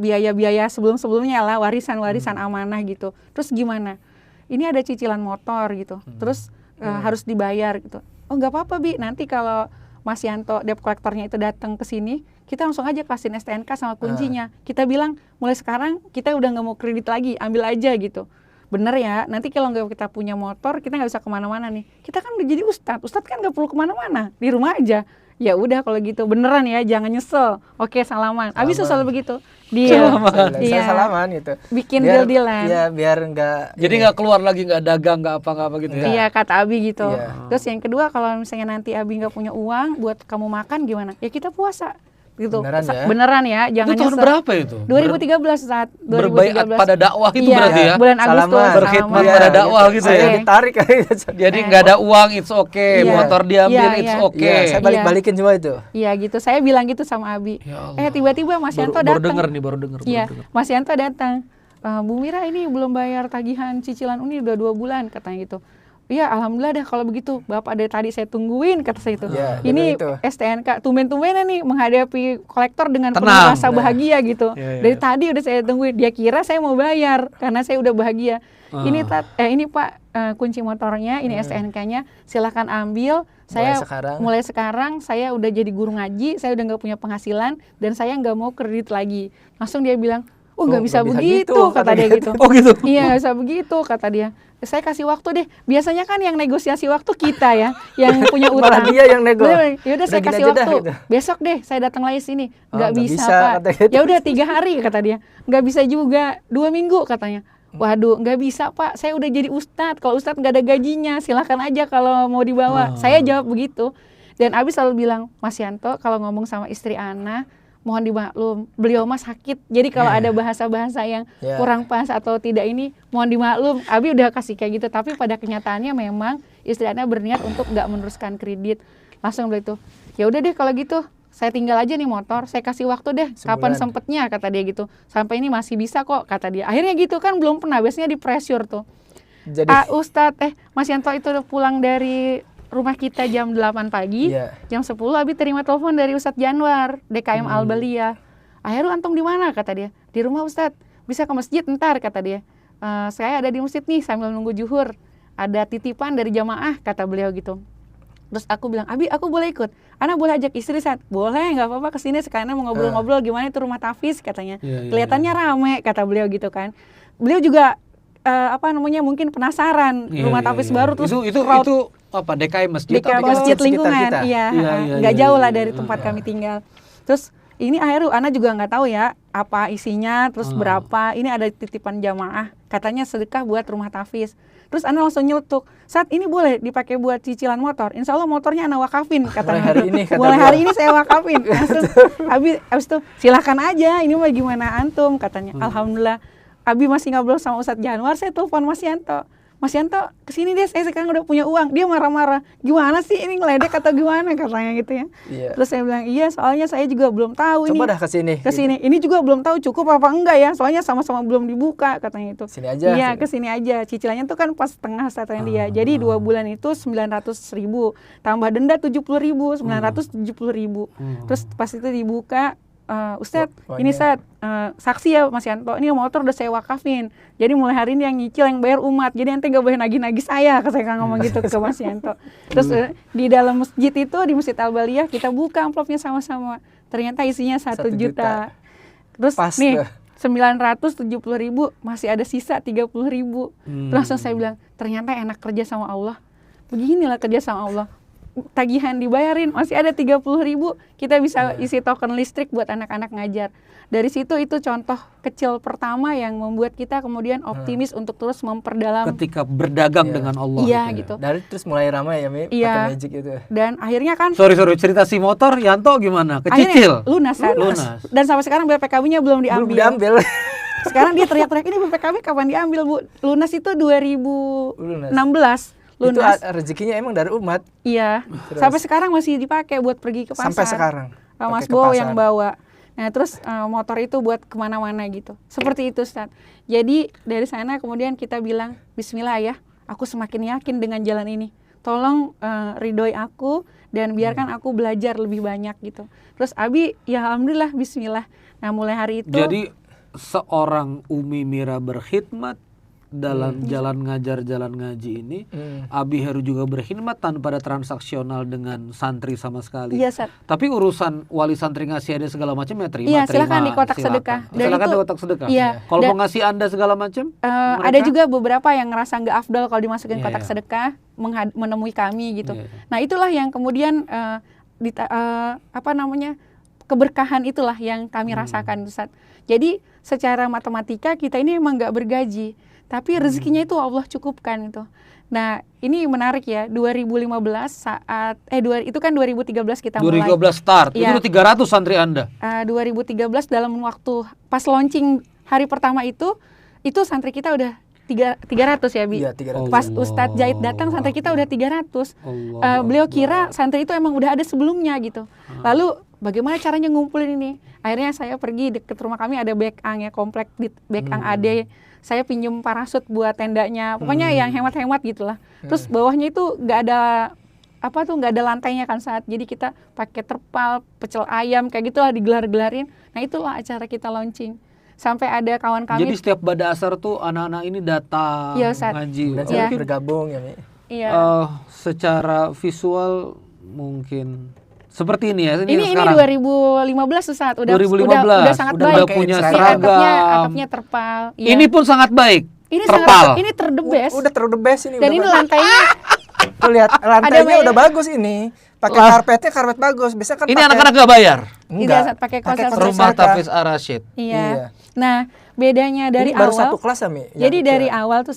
biaya-biaya sebelum-sebelumnya lah, warisan-warisan amanah gitu. Terus gimana? Ini ada cicilan motor gitu, terus harus dibayar gitu. Oh nggak apa-apa Bi, nanti kalau Mas Yanto debt collectornya itu datang ke sini, kita langsung aja kasihin STNK sama kuncinya. Kita bilang mulai sekarang kita udah nggak mau kredit lagi, ambil aja gitu. Bener ya, nanti kalau nggak kita punya motor, kita nggak bisa kemana-mana nih. Kita kan udah jadi ustadz kan nggak perlu kemana-mana, di rumah aja. Ya udah kalau gitu, beneran ya, jangan nyesel. Oke, salaman. Abi selalu begitu. Saya salaman gitu. Bikin deal-dealan. Iya, biar nggak. Jadi nggak keluar lagi, nggak dagang, nggak apa-apa gitu ya. Iya, kata Abi gitu. Terus yang kedua, kalau misalnya nanti Abi nggak punya uang buat kamu makan gimana? Ya kita puasa. Gitu. Beneran ya, jangan nyesel. Itu tahun berapa itu? 2013 saat 2013. Berbaiat pada dakwah itu berarti ya. Bulan Agustus. Berkhidmat pada dakwah gitu ya. Ditarik Jadi nggak ada uang, it's okay. Motor diambil, it's okay. Saya balik-balikin semua itu. Iya gitu. Saya bilang gitu sama Abi. Tiba-tiba Mas Yanto datang. Baru denger. Iya, Mas Yanto datang. Bu Mira ini belum bayar tagihan cicilan Uni udah 2 bulan katanya gitu. iya alhamdulillah dah kalau begitu. Bapak dari tadi saya tungguin, kata saya itu. Ya, ini itu. STNK tumben-tumbenan nih menghadapi kolektor dengan penuh Tenang. rasa bahagia gitu. Ya. Dari tadi udah saya tungguin. Dia kira saya mau bayar karena saya udah bahagia. Ini Pak kunci motornya, ini STNK-nya. Silakan ambil. Saya mulai sekarang saya udah jadi guru ngaji, saya udah nggak punya penghasilan dan saya nggak mau kredit lagi. Langsung dia bilang, nggak bisa begitu, kata dia gitu. Oh gitu? Iya, nggak bisa begitu, kata dia. Saya kasih waktu deh. Biasanya kan yang negosiasi waktu kita ya, yang punya utang. Malah dia yang nego. Ya udah saya kasih waktu. Gitu. Besok deh saya datang lagi sini. Nggak bisa Pak. Gitu. Ya udah 3 hari kata dia. Nggak bisa juga 2 minggu katanya. Waduh, nggak bisa Pak. Saya udah jadi ustadz. Kalau ustadz nggak ada gajinya, silakan aja kalau mau dibawa. Saya jawab begitu. Dan Abi selalu bilang, Mas Yanto kalau ngomong sama istri Ana, mohon dimaklum, beliau mah sakit. Jadi kalau ada bahasa-bahasa yang kurang pas atau tidak ini, mohon dimaklum. Abi udah kasih kayak gitu, tapi pada kenyataannya memang istri Ana berniat untuk nggak meneruskan kredit. Langsung bilang itu, ya udah deh kalau gitu, saya tinggal aja nih motor, saya kasih waktu deh, kapan sempetnya, kata dia gitu. Sampai ini masih bisa kok, kata dia. Akhirnya gitu kan belum pernah, biasanya di pressure tuh. Jadi Mas Yanto itu udah pulang dari rumah kita jam 8 pagi, jam 10 Abi terima telepon dari Ustadz Januar, DKM Al-Baliyah. Akhirnya antum di mana, kata dia. Di rumah Ustadz, bisa ke masjid ntar, kata dia. Saya ada di masjid nih sambil nunggu zuhur. Ada titipan dari jamaah, kata beliau gitu. Terus aku bilang, Abi aku boleh ikut? Ana boleh ajak istri saat? Boleh, nggak apa-apa kesini sekalian mau ngobrol-ngobrol gimana itu rumah tahfiz, katanya. Kelihatannya rame, kata beliau gitu kan. Beliau juga mungkin penasaran rumah tahfiz baru terus itu apa DKM masjid? DKM masjid lingkungan, nggak jauh lah dari tempat kami tinggal. Terus ini akhirnya Ana juga nggak tahu ya apa isinya, terus berapa. Ini ada titipan jamaah, katanya sedekah buat rumah tahfiz. Terus Ana langsung nyeletuk, saat ini boleh dipakai buat cicilan motor. Insya Allah motornya Ana wakafin, katanya. Mulai hari ini saya wakafin. Abis itu silakan aja, ini mah gimana antum, katanya. Alhamdulillah. Abi masih ngobrol sama Ustadz Januar, saya telepon Mas Yanto. Mas Yanto, kesini deh, saya sekarang udah punya uang. Dia marah-marah, gimana sih ini ngeledek atau gimana, katanya gitu ya. Terus saya bilang, iya soalnya saya juga belum tahu. Coba dah kesini. Gitu. Ini juga belum tahu cukup apa enggak ya, soalnya sama-sama belum dibuka, katanya itu. Sini aja. Iya, kesini aja. Cicilannya tuh kan pas setengah katanya dia. Jadi 2 bulan itu 900.000, tambah denda 70.000, 970.000. Terus pas itu dibuka, Ustadz, ini saksi ya Mas Yanto, ini motor udah saya wakafin. Jadi mulai hari ini yang nyicil, yang bayar umat. Jadi nanti gak boleh nagih-nagih saya, saya ngomong gitu ke Mas Yanto. Terus di dalam masjid itu, di Masjid Al-Baliyah, kita buka amplopnya sama-sama. Ternyata isinya 1 juta. Terus pas nih, 970.000, masih ada sisa 30.000. Terus langsung saya bilang, ternyata enak kerja sama Allah. Beginilah kerja sama Allah. Tagihan dibayarin, masih ada 30.000, kita bisa isi token listrik buat anak-anak ngajar. Dari situ itu contoh kecil pertama yang membuat kita kemudian optimis untuk terus memperdalam ketika berdagang dengan Allah. Iya gitu. Dari terus mulai ramai ya, Mi, pakai magic itu. Dan akhirnya kan sorry cerita si motor Yanto gimana? Kecicil? Lunas. Dan sampai sekarang BPKB-nya belum diambil. Sekarang dia teriak-teriak, ini BPKB kapan diambil, Bu? Lunas itu 2016. Lunas. Itu rezekinya emang dari umat. Iya. Terus. Sampai sekarang masih dipakai buat pergi ke pasar. Sampai sekarang. Mas Bo yang bawa. Nah terus motor itu buat kemana-mana gitu. Seperti itu Ustaz. Jadi dari sana kemudian kita bilang, Bismillah ya, aku semakin yakin dengan jalan ini. Tolong ridhoi aku dan biarkan aku belajar lebih banyak gitu. Terus Abi, ya Alhamdulillah, Bismillah. Nah mulai hari itu. Jadi seorang Umi Mira berkhidmat dalam jalan ngajar, jalan ngaji ini, Abi Heru juga berkhidmat tanpa ada transaksional dengan santri sama sekali. Iya, Sat. Tapi urusan wali santri ngasih ada segala macam ya terima. Iya, silakan di kotak sedekah. Silakan di kotak sedekah. Iya. Kalau mau ngasih Anda segala macam, ada juga beberapa yang ngerasa nggak afdol kalau dimasukin kotak sedekah, menemui kami gitu. Nah itulah yang kemudian keberkahan itulah yang kami rasakan, Ustaz. Jadi secara matematika kita ini emang nggak bergaji. Tapi rezekinya itu Allah cukupkan itu. Nah, ini menarik ya. 2015 saat itu kan 2013 kita mulai. 2013 start. Ya. Itu 300 santri Anda. 2013 dalam waktu pas launching hari pertama itu santri kita udah 300 ya, Bi. Iya, 300. Pas Ustadz Zaid datang santri kita udah 300. Beliau kira santri itu emang udah ada sebelumnya gitu. Lalu bagaimana caranya ngumpulin ini. Akhirnya saya pergi deket rumah kami ada Bekang ya, komplek di Bekang AD. Saya pinjem parasut buat tendanya. Pokoknya yang hemat-hemat gitulah. Terus bawahnya itu nggak ada nggak ada lantainya kan saat. Jadi kita pakai terpal, pecel ayam kayak gitulah digelar-gelarin. Nah itulah acara kita launching. Sampai ada kawan kami. Jadi setiap pada asar tuh anak-anak ini datang ngaji. Dan saya bergabung ya, Mi. Iya. Secara visual mungkin seperti ini ya. Ini 2015 Ustaz. Udah sangat baik. Udah punya seragam. Atapnya terpal. Iya. Ini pun sangat baik. Ini terpal. Ini ter the best. Udah ter the best ini. Dan ini lantainya. Tuh lihat lantainya udah bagus ini. Pakai karpet bagus. Biasa kan ini anak-anak gak bayar. Enggak, pakai konsep Rumah Tafiz Ar-Rasyid. Iya. Nah, bedanya dari ini baru awal. Satu kelas ya, Mi? Jadi dari awal tuh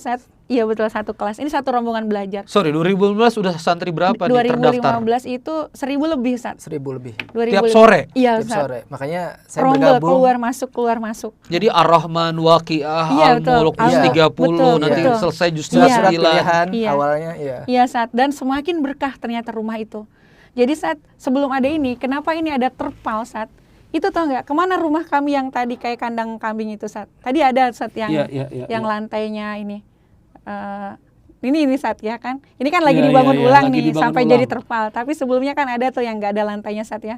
iya betul satu kelas. Ini satu rombongan belajar. Sorry, 2015 udah santri berapa 2015 terdaftar? 2015 itu 1000 lebih, Sat. 1000 lebih. Tiap sore? Iya, Tiap sore. Makanya saya Rombel, bergabung. keluar masuk. Jadi Ar-Rahman, Waqiah, Al-Mulk, Juz 30, nanti selesai Juz 9. Pilihan awalnya, Iya, Sat. Dan semakin berkah ternyata rumah itu. Jadi saat sebelum ada ini, kenapa ini ada terpal, Sat? Itu tau nggak? Kemana rumah kami yang tadi kayak kandang kambing itu, Sat? Tadi ada, Sat, yang lantainya ini. Ini Sat ya kan? Ini kan lagi dibangun ulang nih sampai jadi terpal. Tapi sebelumnya kan ada tuh yang nggak ada lantainya, Sat ya.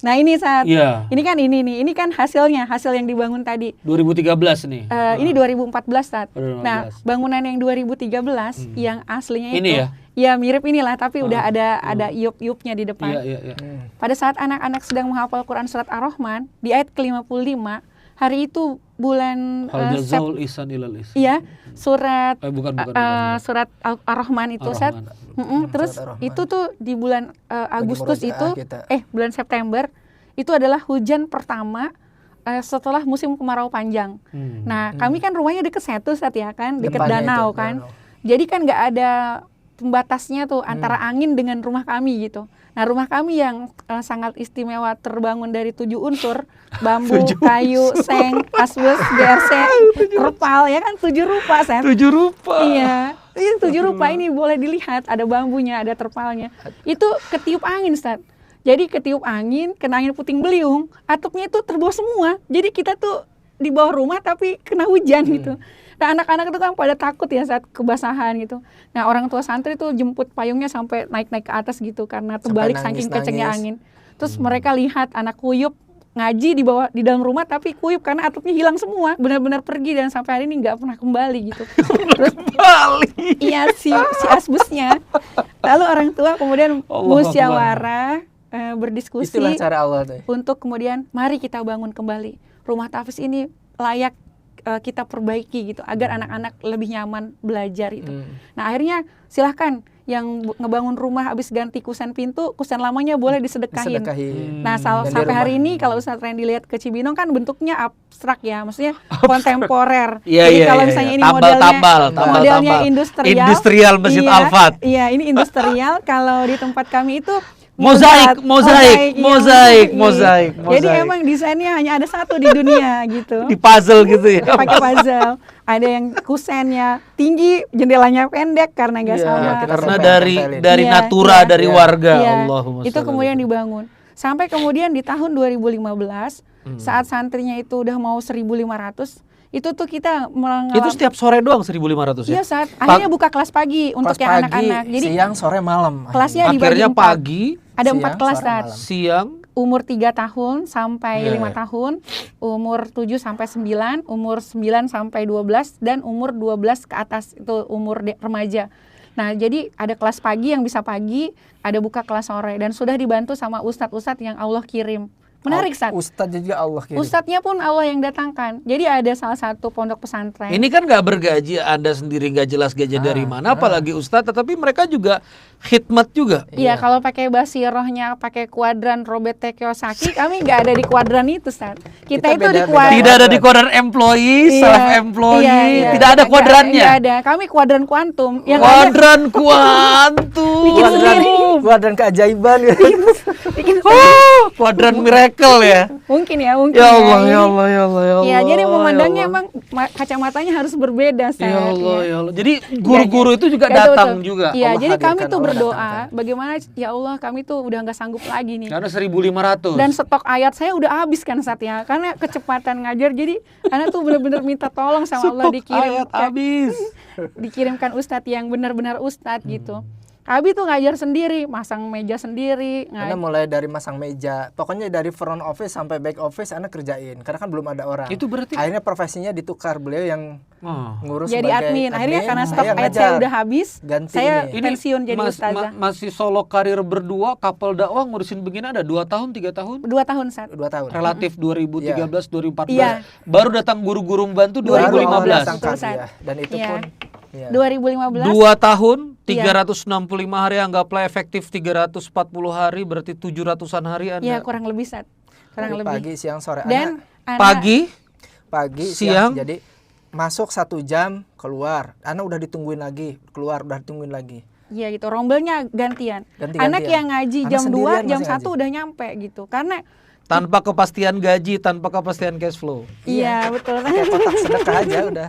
Nah ini Sat. Ini kan ini kan hasil yang dibangun tadi. 2013 nih. Ini 2014 Sat. 2014. Nah bangunan yang 2013 yang aslinya ini itu. Ya mirip inilah, tapi udah ada iup-iupnya di depan. Pada saat anak-anak sedang menghafal Quran surat Ar-Rahman di ayat ke-55, hari itu bulan Iya, surat surat Ar-Rahman itu Sat. Terus itu tuh di bulan Agustus itu bulan September itu adalah hujan pertama setelah musim kemarau panjang. Nah, kami kan rumahnya deket situ Sat ya kan, deket danau kan. Jadi kan nggak ada pembatasnya tuh antara angin dengan rumah kami gitu. Nah rumah kami yang sangat istimewa terbangun dari 7 unsur, bambu, kayu, seng, asbes, GRC, terpal ya kan 7 rupa Sat. 7 rupa. Iya, ini 7 rupa ini boleh dilihat ada bambunya, ada terpalnya. Itu ketiup angin Sat. Jadi ketiup angin, kena angin puting beliung, atapnya itu terbawa semua. Jadi kita tuh di bawah rumah tapi kena hujan gitu. Nah anak-anak itu kan pada takut ya saat kebasahan gitu. Nah orang tua santri tuh jemput payungnya sampai naik-naik ke atas gitu karena terbalik saking kencengnya angin. Terus mereka lihat anak kuyup ngaji di dalam rumah tapi kuyup karena atapnya hilang semua, benar-benar pergi dan sampai hari ini nggak pernah kembali gitu. Terus iya si asbusnya. Lalu orang tua kemudian musyawarah berdiskusi. Itulah cara Allah tuh. Untuk kemudian mari kita bangun kembali rumah tahfiz ini layak kita perbaiki gitu agar anak-anak lebih nyaman belajar itu. Nah akhirnya silahkan yang ngebangun rumah habis ganti kusen pintu, kusen lamanya boleh disedekahin. Nah sampai hari ini kalau Ustaz Randy lihat ke Cibinong kan bentuknya abstrak ya, maksudnya kontemporer. Jadi kalau misalnya ini modelnya industrial Masjid Al-Fat. Iya ini industrial. Kalau di tempat kami itu mozaik. Jadi emang desainnya hanya ada satu di dunia gitu. Di puzzle gitu ya. Pakai puzzle. Ada yang kusennya tinggi, jendelanya pendek karena nggak sama. Karena dari natura dari warga. Allahumma itu kemudian dibangun. Sampai kemudian di tahun 2015 saat santrinya itu udah mau 1.500. Itu tuh kita itu setiap sore doang 1.500 ya? Iya Sat. Akhirnya buka kelas pagi untuk yang anak-anak. Jadi siang, sore, malam. Kelasnya dibagi 4. Pagi. Ada 4 kelas Sat. Siang. Umur 3 tahun sampai 5 tahun, umur 7 sampai 9, umur 9 sampai 12, dan umur 12 ke atas itu umur remaja. Nah jadi ada kelas pagi yang bisa pagi, ada buka kelas sore, dan sudah dibantu sama ustadz-ustadz yang Allah kirim. Menarik Sat. Ustadz juga Allah kirim. Ustadznya pun Allah yang datangkan. Jadi ada salah satu pondok pesantren. Ini kan nggak bergaji, Anda sendiri nggak jelas gaji dari mana, apalagi ustadz. Tetapi mereka juga khidmat juga. Iya, kalau pakai basirohnya, pakai kuadran Robert T. Kiyosaki, kami nggak ada di kuadran itu, Sat. Kita itu di kuadran. Tidak ada di kuadran employee, self-employee, tidak ada kuadrannya. Nggak ada. Kami kuadran kuantum. Kuadran kuantum. Bikin sendiri. Kuadran keajaiban. Bikin kuadran miracle. bekel ya. Mungkin ya. Ya Allah, ya Allah, ya Allah, ya Allah. Ya, jadi memandangnya ya Allah. emang kacamatanya harus berbeda, Ustaz. Ya Allah, ya Allah. Jadi guru-guru itu juga datang juga. Iya, jadi kami hadirkan, tuh Allah berdoa, datangkan. bagaimana ya Allah kami tuh udah nggak sanggup lagi nih. Karena 1.500. Dan stok ayat saya udah habis kan Ustaz ya, karena kecepatan ngajar. Jadi anak tuh benar-benar minta tolong sama Allah ayat habis. dikirimkan Ustadz yang benar-benar Ustadz gitu. Abi tuh ngajar sendiri, masang meja sendiri. Karena mulai dari masang meja, pokoknya dari front office sampai back office Ana kerjain. Karena kan belum ada orang. Itu berarti akhirnya profesinya ditukar, beliau yang ngurus jadi sebagai admin. Akhirnya karena stok ayat ngajar. saya udah habis, Ganti saya ini. pensiun jadi ustazah. Masih solo karir berdua, kapal dakwah ngurusin begini ada 2 tahun, 3 tahun? 2 tahun Ustaz. 2 tahun. Relatif 2013, 2014. Iya. Baru datang guru-guru membantu Baru 2015. datang, Ustaz. ya. Dan itu Iya. pun ya. 2015. 2 tahun, 365 hari, anggaplah efektif 340 hari, berarti 700-an hari Anda. Iya, kurang lebih Ustaz. Kurang Dari lebih. pagi, siang, sore. Dan anak, Pagi, siang. Jadi masuk 1 jam, keluar. Ana udah ditungguin lagi, keluar udah ditungguin lagi. iya gitu, rombelnya gantian. Ganti-gantian. Anak yang ngaji Anak jam 2, sendirian jam masih 1 ngaji. udah nyampe gitu. Karena tanpa kepastian gaji, tanpa kepastian cash flow. iya betul. Kayak kotak sedekah aja udah.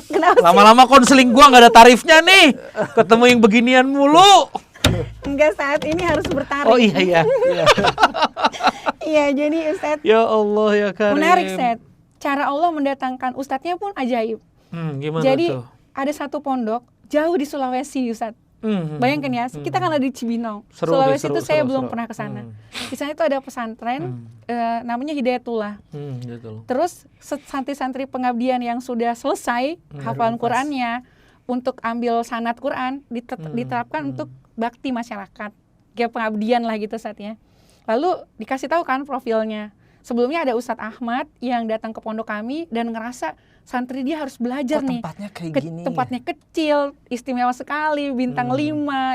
Kenapa sih? Lama-lama konseling gua nggak ada tarifnya nih. Ketemu yang beginian mulu. Enggak, saat ini harus bertarik. Oh iya. Iya, jadi Ustaz, Ya Allah ya Karim. menarik Ustaz. Cara Allah mendatangkan ustadznya pun ajaib. Gimana Jadi tuh? ada satu pondok jauh di Sulawesi Ustaz. Bayangkan ya, kita kan ada di Cibinong. Seru Sulawesi deh, itu seru, saya seru, belum seru. pernah ke sana. Di sana itu ada pesantren namanya Hidayatullah. Gitu loh. Terus santri-santri pengabdian yang sudah selesai hafalan Qur'annya untuk ambil sanad Quran diterapkan untuk bakti masyarakat. Kayak pengabdian lah gitu saatnya. Lalu dikasih tahu kan profilnya. Sebelumnya ada Ustadz Ahmad yang datang ke pondok kami dan ngerasa santri dia harus belajar nih. Tempatnya kayak gini. Tempatnya kecil, istimewa sekali, bintang 5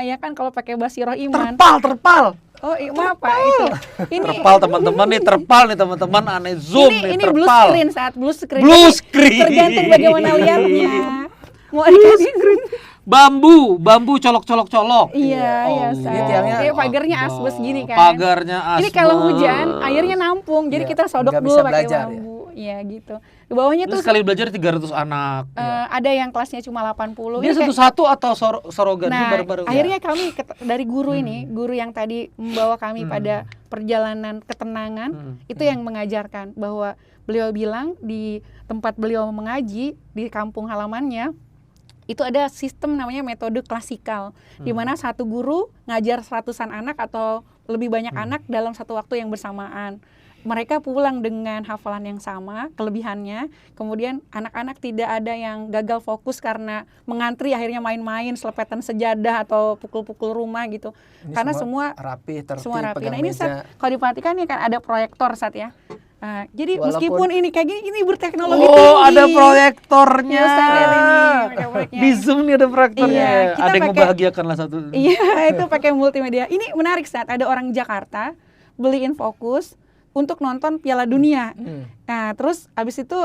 ya kan kalau pakai basiroh iman. Terpal. Oh, maaf Pak itu. Ini Terpal teman-teman nih, terpal nih teman-teman, aneh zoom nih, ini terpal. blue screen saat blue screen. Blue Jadi, screen. tergantung bagaimana lihatnya. Mau dikasih Bambu colok-colok-colok. Iya, Ini Ustaz. tiangnya Jadi pagarnya asbes gini kan. Pagarnya asbes. Ini kalau hujan airnya nampung, jadi Iya, kita sodok nggak dulu bisa pakai belajar, bambu. Iya gitu. Di bawahnya Terus tuh sekali belajar 300 anak. ada yang kelasnya cuma 80. Dia Ini kayak- satu-satu atau sorogan Nah, bareng-bareng? akhirnya kami dari guru ini, guru yang tadi membawa kami pada perjalanan ketenangan, itu yang mengajarkan bahwa beliau bilang di tempat beliau mengaji di kampung halamannya itu ada sistem namanya metode klasikal, di mana satu guru ngajar 100-an anak atau lebih banyak anak dalam satu waktu yang bersamaan. Mereka pulang dengan hafalan yang sama, kelebihannya. Kemudian anak-anak tidak ada yang gagal fokus karena mengantri akhirnya main-main, selepetan sejadah atau pukul-pukul rumah gitu. Ini Karena semua rapi, tertib, semua rapi. pegang Nah ini meja. Sat, kalau diperhatikan ini kan ada proyektor Sat ya. Jadi Walaupun- meskipun ini kayak gini, ini berteknologi Oh, tinggi. ada proyektornya. Iya, Ustaz, lihat ini, pakai proyeknya. Di Zoom nih ada proyektornya. Iya, kita Ada yang pakai- membahagiakan lah satu. Iya, itu pakai multimedia. Ini menarik saat ada orang Jakarta beliin fokus untuk nonton Piala Dunia. Nah, terus abis itu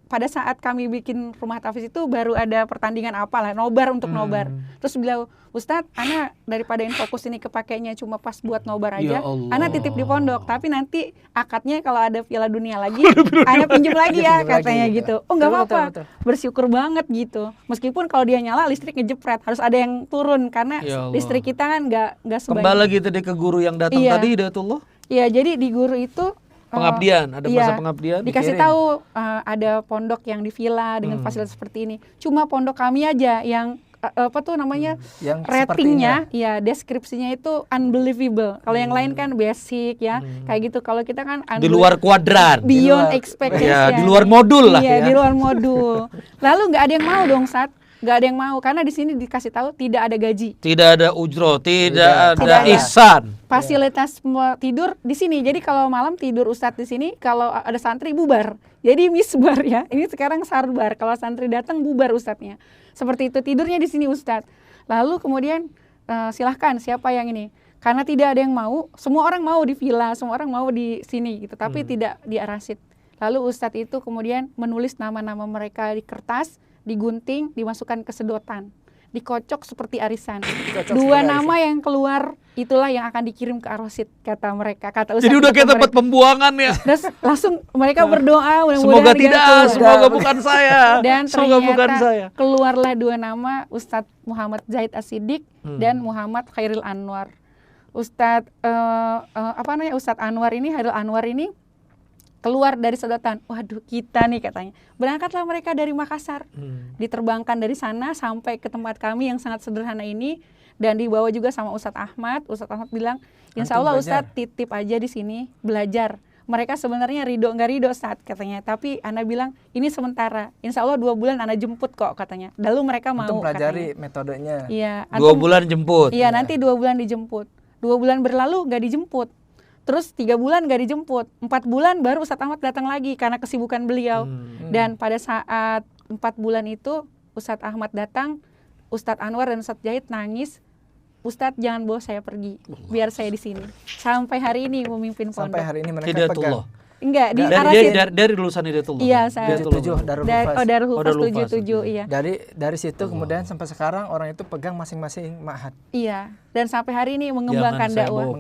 pada saat kami bikin rumah tahfiz itu baru ada pertandingan apalah, nobar untuk nobar. Terus beliau, Ustadz, Ana daripada fokus ini kepakainya cuma pas buat nobar aja, Ya Allah. Ana titip di pondok. Tapi nanti akadnya kalau ada Piala Dunia lagi, Ana pinjem lagi ya, Pinjem lagi, katanya gitu. gitu. Oh nggak Betul, apa-apa, betul. bersyukur banget gitu. Meskipun kalau dia nyala listrik ngejepret, harus ada yang turun karena Ya Allah. listrik kita kan nggak sebanyak. Kembali lagi tadi ke guru yang datang Iya. tadi, Hidayatullah. Iya, jadi di guru itu Pengabdian, ada masa iya, pengabdian. dikasih dikirim. tahu ada pondok yang di villa dengan fasilitas seperti ini. Cuma pondok kami aja yang apa tuh namanya Yang ratingnya, ya deskripsinya itu unbelievable. Kalau yang lain kan basic ya, kayak gitu. Kalau kita kan Di luar kuadran. beyond Di luar- expectation. Ya, di luar modul lah Iya, ya. di luar modul. Lalu nggak ada yang mau dong Sat, nggak ada yang mau karena di sini dikasih tahu tidak ada gaji. Tidak ada ujro, tidak Tidak ada ada. ihsan. Fasilitas tidur di sini. Jadi kalau malam tidur Ustadz di sini, kalau ada santri bubar. Jadi misbar ya. Ini sekarang sarbar. Kalau santri datang bubar Ustadznya. Seperti itu tidurnya di sini Ustadz. Lalu kemudian silahkan siapa yang ini. Karena tidak ada yang mau. Semua orang mau di villa, semua orang mau di sini gitu. Tapi tidak di Ar-Rasyid. Lalu Ustadz itu kemudian menulis nama-nama mereka di kertas, digunting, dimasukkan ke sedotan. dikocok seperti arisan. Dua nama yang keluar itulah yang akan dikirim ke Ar-Rasyid, kata mereka, kata Ustaz. Jadi udah kayak tempat pembuangan ya. Terus langsung mereka berdoa semoga tidak, semoga bukan saya. Dan semoga bukan saya. Keluarlah dua nama, Ustadz Muhammad Zaid As-Siddiq dan Muhammad Khairil Anwar. Ustadz Ustadz Anwar ini, Khairil Anwar ini keluar dari sedotan. Waduh, kita nih katanya. Berangkatlah mereka dari Makassar. Diterbangkan dari sana sampai ke tempat kami yang sangat sederhana ini, dan dibawa juga sama Ustadz Ahmad. Ustadz Ahmad bilang, insya Allah Ustadz titip aja di sini belajar. Mereka sebenarnya ridho nggak ridho Ustadz katanya, tapi Ana bilang ini sementara. Insya Allah 2 bulan Ana jemput kok katanya. Lalu mereka mau untuk pelajari katanya. Metodenya. Iya. 2 bulan jemput. Iya, nanti 2 bulan dijemput. 2 bulan berlalu nggak dijemput. Terus 3 bulan gak dijemput, 4 bulan baru Ustadz Ahmad datang lagi karena kesibukan beliau. Dan pada saat 4 bulan itu Ustadz Ahmad datang, Ustadz Anwar dan Ustadz Zaid nangis, Ustadz jangan bawa saya pergi, biar saya di sini. Sampai hari ini memimpin pondok. Sampai hari ini mereka pegang. Enggak, di dari lulusan Hidayatullah. Iya, saya. Darul Hufaz 77, iya. Dari situ kemudian sampai sekarang orang itu pegang masing-masing ma'had. Iya, dan sampai hari ini mengembangkan dakwah.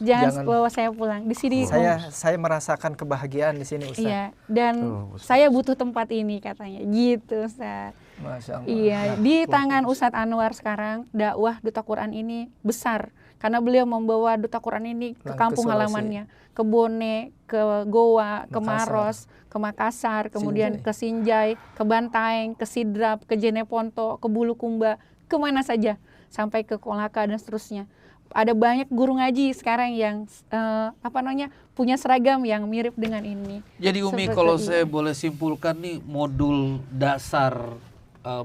Jangan bawa saya pulang. Di sini saya merasakan kebahagiaan di sini, Ustaz. Iya, dan saya butuh tempat ini katanya. Gitu, Ustaz. Masya Allah. Iya, di tangan Ustadz Anwar sekarang dakwah Duta Quran ini besar. Karena beliau membawa Duta Quran ini ke kampung halamannya, ke Bone, ke Goa, ke Maros, ke Makassar, kemudian ke Sinjai, ke Bantaeng, ke Sidrap, ke Jeneponto, ke Bulukumba, kemana saja, sampai ke Kolaka dan seterusnya. Ada banyak guru ngaji sekarang yang punya seragam yang mirip dengan ini. Jadi Umi, kalau saya boleh simpulkan nih, modul dasar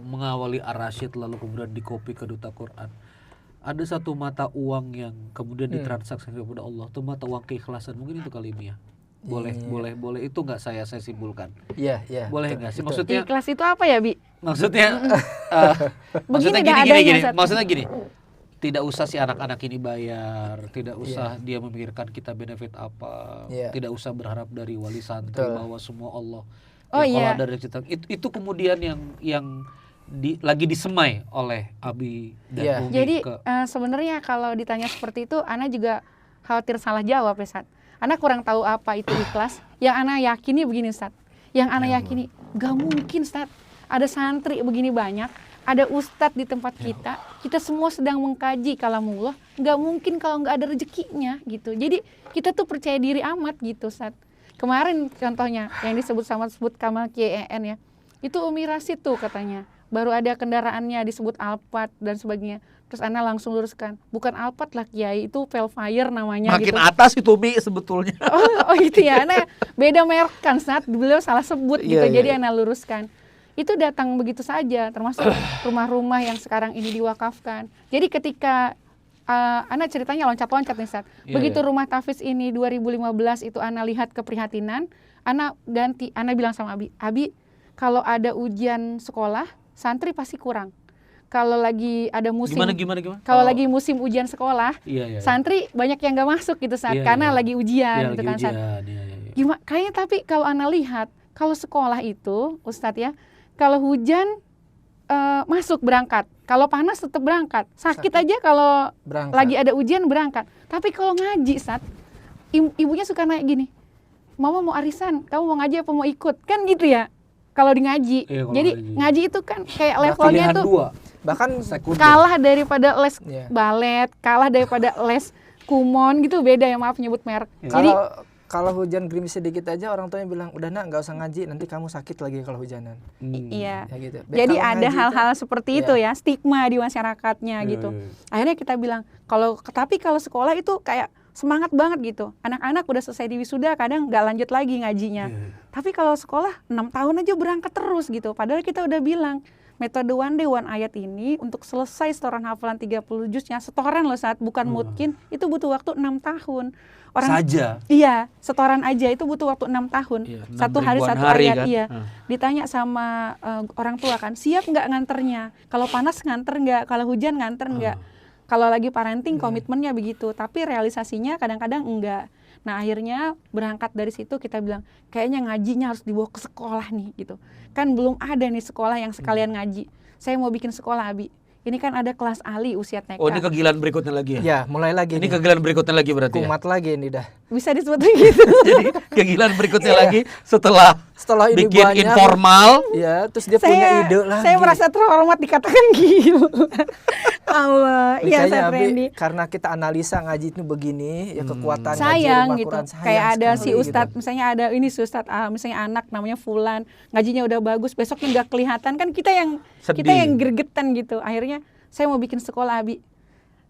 mengawali Ar-Rasyid lalu kemudian dikopi ke Duta Quran. Ada satu mata uang yang kemudian ditransaksikan kepada Allah, itu mata uang keikhlasan. Mungkin itu kali ini ya. Boleh itu nggak saya simpulkan? Iya. Boleh nggak sih? Maksudnya ikhlas itu apa ya, Bi? Maksudnya maksudnya gini. Tidak usah si anak-anak ini bayar, tidak usah dia memikirkan kita benefit apa, tidak usah berharap dari wali santri bahwa semua Allah. Kalau dari kita itu kemudian yang lagi disemai oleh Abi dan Umi. Jadi sebenarnya kalau ditanya seperti itu, Ana juga khawatir salah jawab ya, Ustaz. Ana kurang tahu apa itu ikhlas. Yang Ana yakini begini, Ustaz. Yang Ana yakini gak mungkin, Ustaz. Ada santri begini banyak, ada ustadz di tempat kita semua sedang mengkaji kalamullah, gak mungkin kalau gak ada rezekinya gitu. Jadi kita tuh percaya diri amat gitu, Ustaz. Kemarin contohnya yang disebut Kamal KEN ya, itu Umi Rasid tuh katanya baru ada kendaraannya disebut Alphard dan sebagainya. Terus Ana langsung luruskan, bukan Alphard lah Kiai, itu Velfire namanya. Makin gitu. atas itu Umi sebetulnya. Oh gitu ya, Ana beda merek kan, saat beliau salah sebut gitu. Jadi Ana luruskan. Itu datang begitu saja, termasuk rumah-rumah yang sekarang ini diwakafkan. Jadi ketika Ana ceritanya loncat-loncat nih, Ustaz. Begitu rumah tahfiz ini 2015 itu Ana lihat keprihatinan, Ana bilang sama Abi, kalau ada ujian sekolah, santri pasti kurang. Kalau lagi ada musim gimana? Kalau lagi musim ujian sekolah, santri banyak yang nggak masuk gitu, Ustaz, karena lagi ujian gitu kan, Ustaz. Gimana? Kayaknya tapi kalau Ana lihat, kalau sekolah itu, Ustadz ya, kalau hujan masuk berangkat, kalau panas tetap berangkat, sakit aja kalau lagi ada ujian berangkat. Tapi kalau ngaji, Ustadz, ibunya suka naik gini, Mama mau arisan, kamu mau ngaji apa mau ikut? Kan gitu ya, kalau di ngaji. Jadi ngaji itu kan kayak levelnya tuh bahkan kalah daripada les balet, kalah daripada les kumon gitu, beda ya, maaf nyebut merek. Jadi kalau hujan gerimis sedikit aja orang tuanya bilang, udah nak nggak usah ngaji, nanti kamu sakit lagi kalau hujanan. Iya. Ya gitu. Jadi ada hal-hal seperti itu ya, stigma di masyarakatnya gitu. Akhirnya kita bilang, tapi kalau sekolah itu kayak semangat banget gitu. Anak-anak udah selesai di wisuda kadang nggak lanjut lagi ngajinya. Tapi kalau sekolah 6 tahun aja berangkat terus gitu. Padahal kita udah bilang, metode one day one ayat ini untuk selesai setoran hafalan 30 juznya, setoran loh saat bukan mutkin, itu butuh waktu 6 tahun. Saja? Iya, setoran aja itu butuh waktu 6 tahun. 1 hari 1 ayat, kan? Iya. Ditanya sama orang tua kan, siap nggak nganternya? Kalau panas nganter nggak? Kalau hujan nganter nggak? Kalau lagi parenting komitmennya begitu, tapi realisasinya kadang-kadang enggak. Nah akhirnya berangkat dari situ kita bilang, kayaknya ngajinya harus dibawa ke sekolah nih gitu. Kan belum ada nih sekolah yang sekalian ngaji. saya mau bikin sekolah Abi. Ini kan ada kelas Ali usia TK. Oh, ini kegilaan berikutnya lagi ya? Ya, mulai lagi. Ini kegilaan berikutnya lagi berarti kumat lagi ini dah. Bisa disebut begitu. Jadi kegilaan berikutnya lagi setelah ini bikin banyak, informal. Ya, terus dia punya ide lagi. Saya merasa terhormat dikatakan gila. Allah, iya Ustaz Randy. Karena kita analisa ngaji itu begini, ya kekuatan sayang gitu. Quran, sayang kayak ada si Ustadz, gitu. misalnya ada ini si Ustadz, misalnya anak namanya Fulan, ngajinya udah bagus, besoknya nggak kelihatan, kan kita yang gregetan gitu. Akhirnya saya mau bikin sekolah Abi.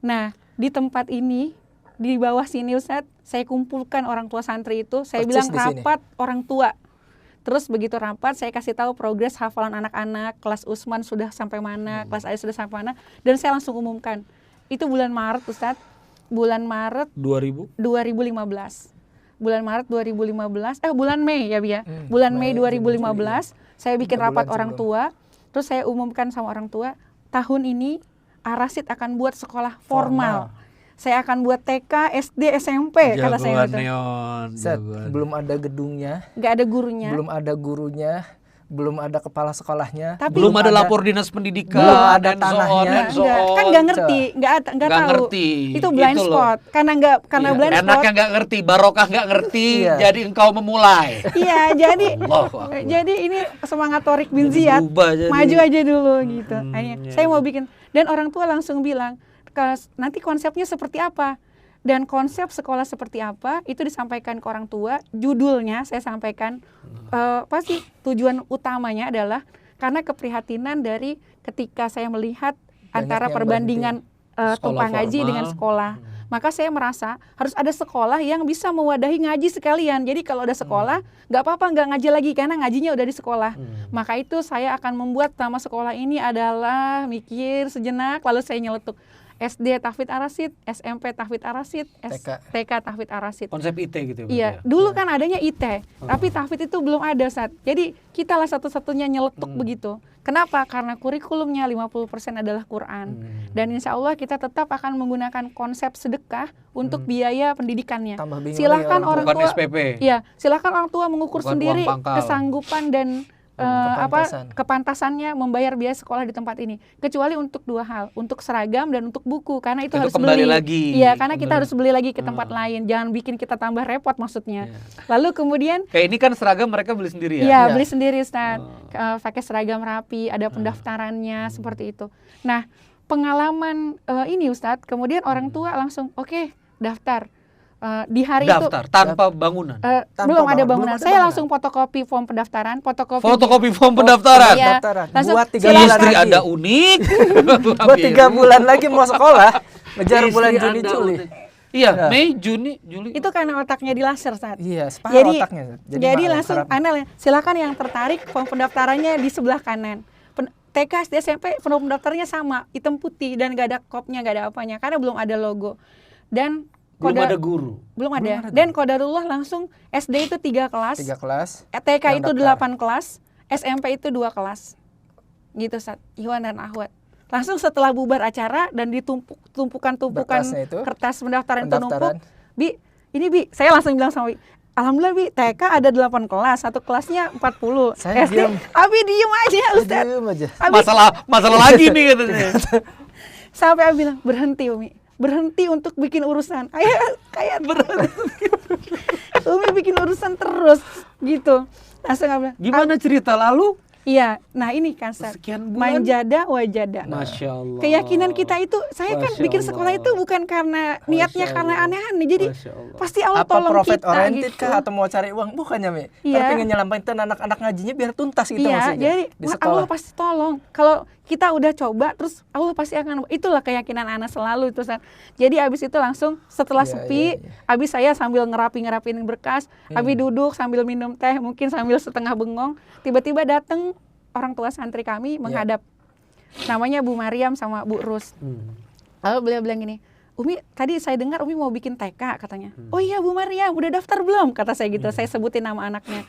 Nah, di tempat ini, di bawah sini Ustadz, saya kumpulkan orang tua santri itu, saya bilang rapat orang tua. Terus begitu rapat, saya kasih tahu progres hafalan anak-anak, kelas Usman sudah sampai mana, kelas Ali sudah sampai mana, dan saya langsung umumkan. Itu bulan Maret Ustadz, bulan Maret 2015. Bulan Maret 2015, bulan Mei ya Bi ya. Bulan Mei 2015, saya bikin rapat orang tua, terus saya umumkan sama orang tua, tahun ini Ar-Rasyid akan buat sekolah formal. Saya akan buat TK, SD, SMP, kata saya gitu. Belum ada gedungnya, nggak ada gurunya, belum ada kepala sekolahnya, tapi belum ada lapor dinas pendidikan, belum ada tanahnya, kan nggak ngerti, nggak tahu. Ngerti. Itu blind spot, karena blind spot. Enaknya nggak ngerti, barokah nggak ngerti, jadi engkau memulai. Iya, jadi ini semangat Torik bin Ziyad, maju aja dulu gitu. Saya mau bikin, dan orang tua langsung bilang, nanti konsepnya seperti apa? Dan konsep sekolah seperti apa itu disampaikan ke orang tua. Judulnya saya sampaikan, pasti tujuan utamanya adalah karena keprihatinan dari ketika saya melihat antara perbandingan tumpang ngaji dengan sekolah. Maka saya merasa harus ada sekolah yang bisa mewadahi ngaji sekalian. Jadi kalau ada sekolah, nggak apa-apa nggak ngaji lagi karena ngajinya udah di sekolah. Maka itu saya akan membuat nama sekolah ini adalah, mikir sejenak, lalu saya nyeletuk. SD Tahfidz Ar-Rasyid, SMP Tahfidz Ar-Rasyid, TK Tahfidz Ar-Rasyid. Konsep IT gitu ya? Iya, dulu kan adanya IT, tapi Tahfidz itu belum ada saat. Jadi kita lah satu-satunya nyeletuk begitu. Kenapa? Karena kurikulumnya 50% adalah Quran. Dan insya Allah kita tetap akan menggunakan konsep sedekah untuk biaya pendidikannya. Silahkan orang tua, iya, silahkan orang tua mengukur sendiri kesanggupan dan kepantasannya membayar biaya sekolah di tempat ini, kecuali untuk dua hal, untuk seragam dan untuk buku, karena itu harus beli lagi. Iya, karena kita harus beli lagi ke tempat lain, jangan bikin kita tambah repot maksudnya. Lalu kemudian kayak ini kan seragam mereka beli sendiri ya? Iya, beli sendiri Ustaz. Pakai seragam rapi, ada pendaftarannya seperti itu. Nah, pengalaman ini Ustaz, kemudian orang tua langsung oke, daftar. Di hari daftar, itu tanpa bangunan. Belum ada bangunan. Saya langsung fotokopi form pendaftaran, fotokopi form pendaftaran. Iya. Langsung buat 3 bulan istri lagi. Ada unik. Buat 3 bulan lagi mau sekolah. Ngejar bulan Juni Juli. Iya, Mei, Juni, Juli. Itu karena otaknya dilaser saat. Iya, separuh otaknya. Jadi langsung panel. Silakan yang tertarik form pendaftarannya di sebelah kanan. TK, SD, SMP form pendaftarannya sama, hitam putih dan gak ada kopnya, gak ada apanya karena belum ada logo. Dan belum ada guru. Belum ada. Dan qadarullah langsung SD itu 3 kelas. 3 kelas. TK itu 8 kelas, SMP itu 2 kelas. Gitu Ustaz, Iwan dan Ahwat. Langsung setelah bubar acara dan tumpukan kertas pendaftaran itu numpuk. Bi, ini Bi, saya langsung bilang sama Bi, alhamdulillah Bi, TK ada 8 kelas, satu kelasnya 40. Saya SD, Abi diem aja Ustaz. Diem aja. Masalah lagi nih katanya. Sampai Abi bilang, berhenti Umi. Berhenti untuk bikin urusan, kayak berhenti. Umi bikin urusan terus gitu. Langsung bilang, gimana cerita lalu? Iya, nah ini kan Ustaz, manjada wajada. Masya Allah. Keyakinan kita itu, saya kan bikin sekolah itu bukan karena niatnya karena aneh-aneh, jadi pasti Allah tolong kita oriented gitu. Kah atau mau cari uang? Bukannya Mi, iya. Tapi nyelampain anak-anak ngajinya biar tuntas gitu iya, maksudnya. Jadi Allah pasti tolong. Kalau kita udah coba, terus Allah pasti akan, itulah keyakinan anak selalu itu Ustaz. Jadi abis itu langsung setelah sepi, abis saya sambil ngerapin berkas, abis duduk sambil minum teh, mungkin sambil setengah bengong, tiba-tiba datang orang tua santri kami menghadap, namanya Bu Mariam sama Bu Rus. Lalu beliau bilang gini, Umi tadi saya dengar Umi mau bikin TK katanya. Oh iya Bu Mariam, udah daftar belum? Kata saya gitu, saya sebutin nama anaknya.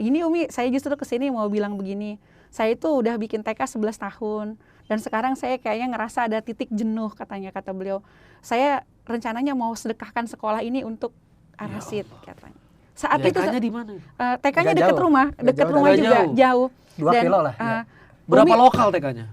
Ini Umi, saya justru kesini mau bilang begini, saya itu udah bikin TK 11 tahun, dan sekarang saya kayaknya ngerasa ada titik jenuh katanya, kata beliau. Saya rencananya mau sedekahkan sekolah ini untuk Ar-Rasyid katanya. Saat itu TK-nya di mana? TK-nya dekat rumah juga, jauh. 2 kilo lah. Berapa lokal TK-nya?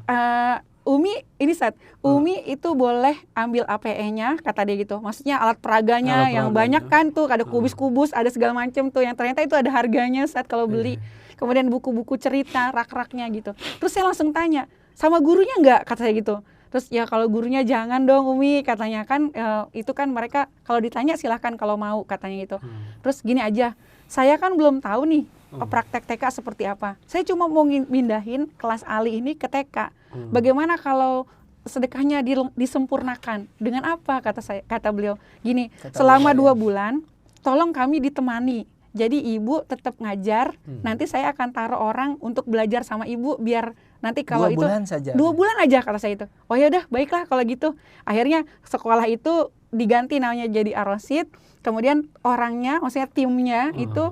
Umi ini Umi itu boleh ambil APE-nya kata dia gitu. Maksudnya alat peraganya yang banyak kan tuh, ada kubus-kubus, ada segala macam tuh yang ternyata itu ada harganya saat kalau beli. Kemudian buku-buku cerita, rak-raknya gitu. Terus saya langsung tanya, sama gurunya nggak kata saya gitu. Terus ya kalau gurunya jangan dong Umi katanya kan itu kan mereka kalau ditanya silahkan kalau mau katanya gitu. Terus gini aja, saya kan belum tahu nih praktek TK seperti apa. Saya cuma mau mindahin kelas Ali ini ke TK. Bagaimana kalau sedekahnya disempurnakan? Dengan apa kata beliau? Gini, selama 2 bulan tolong kami ditemani. Jadi ibu tetap ngajar, nanti saya akan taruh orang untuk belajar sama ibu biar nanti kalau 2 bulan saja. 2 bulan aja kata saya itu. Oh ya udah, baiklah kalau gitu. Akhirnya sekolah itu diganti namanya jadi Ar-Rasyid. Kemudian orangnya, maksudnya timnya itu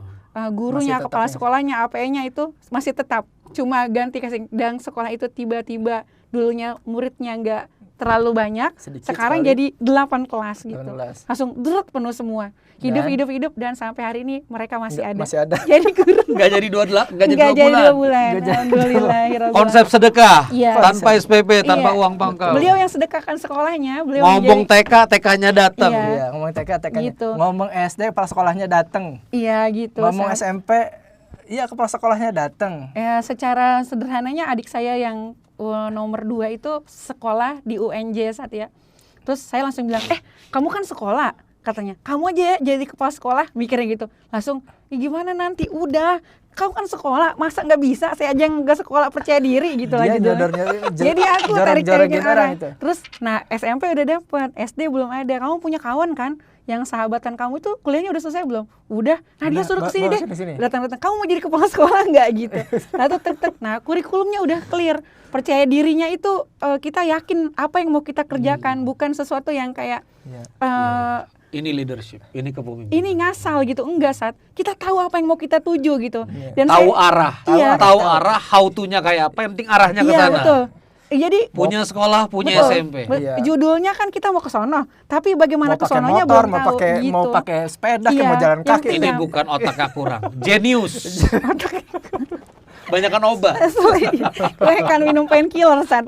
gurunya, kepala sekolahnya, APE-nya itu masih tetap. Cuma ganti kasih, dan sekolah itu tiba-tiba dulunya muridnya nggak terlalu banyak, sedikit sekarang sekali. Jadi 8 kelas gitu. 18. Langsung penuh semua. Hidup dan sampai hari ini mereka masih ada. Jadi guru. Nggak jadi 2 bulan. Alhamdulillah. Konsep sedekah tanpa SPP, tanpa uang pangkal. Beliau yang sedekahkan sekolahnya. Beliau ngomong TK-nya datang. Iya, ngomong TK-nya. Gitu. Ngomong SD, kepala sekolahnya datang. Iya gitu. Ngomong SMP, iya kepala sekolahnya datang. Ya, secara sederhananya adik saya yang nomor 2 itu sekolah di UNJ saat ya. Terus saya langsung bilang, kamu kan sekolah katanya, kamu aja jadi kepala sekolah, mikirnya gitu. Langsung, ya gimana nanti, udah kamu kan sekolah, masa nggak bisa, saya aja nggak sekolah percaya diri gitu lah gitu. Jadi aku tarik-tarikin orang. Terus, nah SMP udah dapet, SD belum ada. Kamu punya kawan kan? Yang sahabatan kamu itu kuliahnya udah selesai belum? Udah. Nah dia suruh kesini deh. Datang-datang. Kamu mau jadi kepala sekolah nggak gitu? Nah kurikulumnya udah clear. Percaya dirinya itu kita yakin apa yang mau kita kerjakan, bukan sesuatu yang kayak ini leadership, ini kepemimpinan. Ini ngasal gitu, enggak Sat. Kita tahu apa yang mau kita tuju gitu. Dan tahu arah, tahu arah, how to-nya kayak apa, yang penting arahnya ke sana. Iya betul. Jadi punya sekolah, punya SMP. Judulnya kan kita mau ke sono, tapi bagaimana ke sononya belum tahu gitu. Mau pakai sepeda, mau jalan kaki. Ini bukan otak kurang, jenius. Banyakan obat. Gue kan minum painkiller Sat.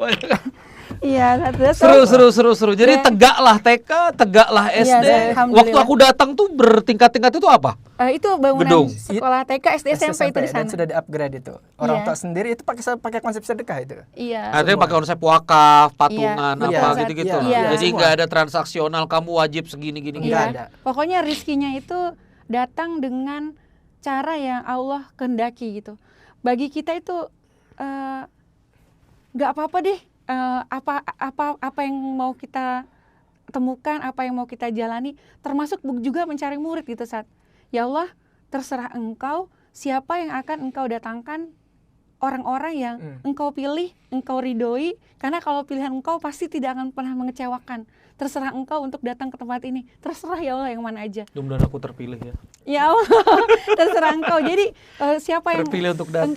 Iya, seru. Jadi tegaklah TK, tegaklah SD. Waktu aku datang tuh bertingkat-tingkat itu apa? Itu bangunan sekolah TK, SD, SMP itu di sana. Dan sudah di-upgrade itu. Orang tua sendiri itu pakai konsep sedekah itu. Iya. Artinya pakai konsep wakaf, patungan, apa gitu-gitu. Jadi nggak ada transaksional, kamu wajib segini gini. Nggak ada. Pokoknya rizkinya itu datang dengan cara yang Allah kehendaki gitu. Bagi kita itu nggak apa-apa deh. Apa yang mau kita temukan, apa yang mau kita jalani, termasuk juga mencari murid gitu Sat. Ya Allah, terserah engkau siapa yang akan engkau datangkan, orang-orang yang engkau pilih, engkau ridhoi, karena kalau pilihan engkau pasti tidak akan pernah mengecewakan. Terserah engkau untuk datang ke tempat ini. Terserah ya Allah yang mana aja. Mudah-mudahan aku terpilih ya. Ya Allah, terserah engkau. Jadi siapa yang untuk datang,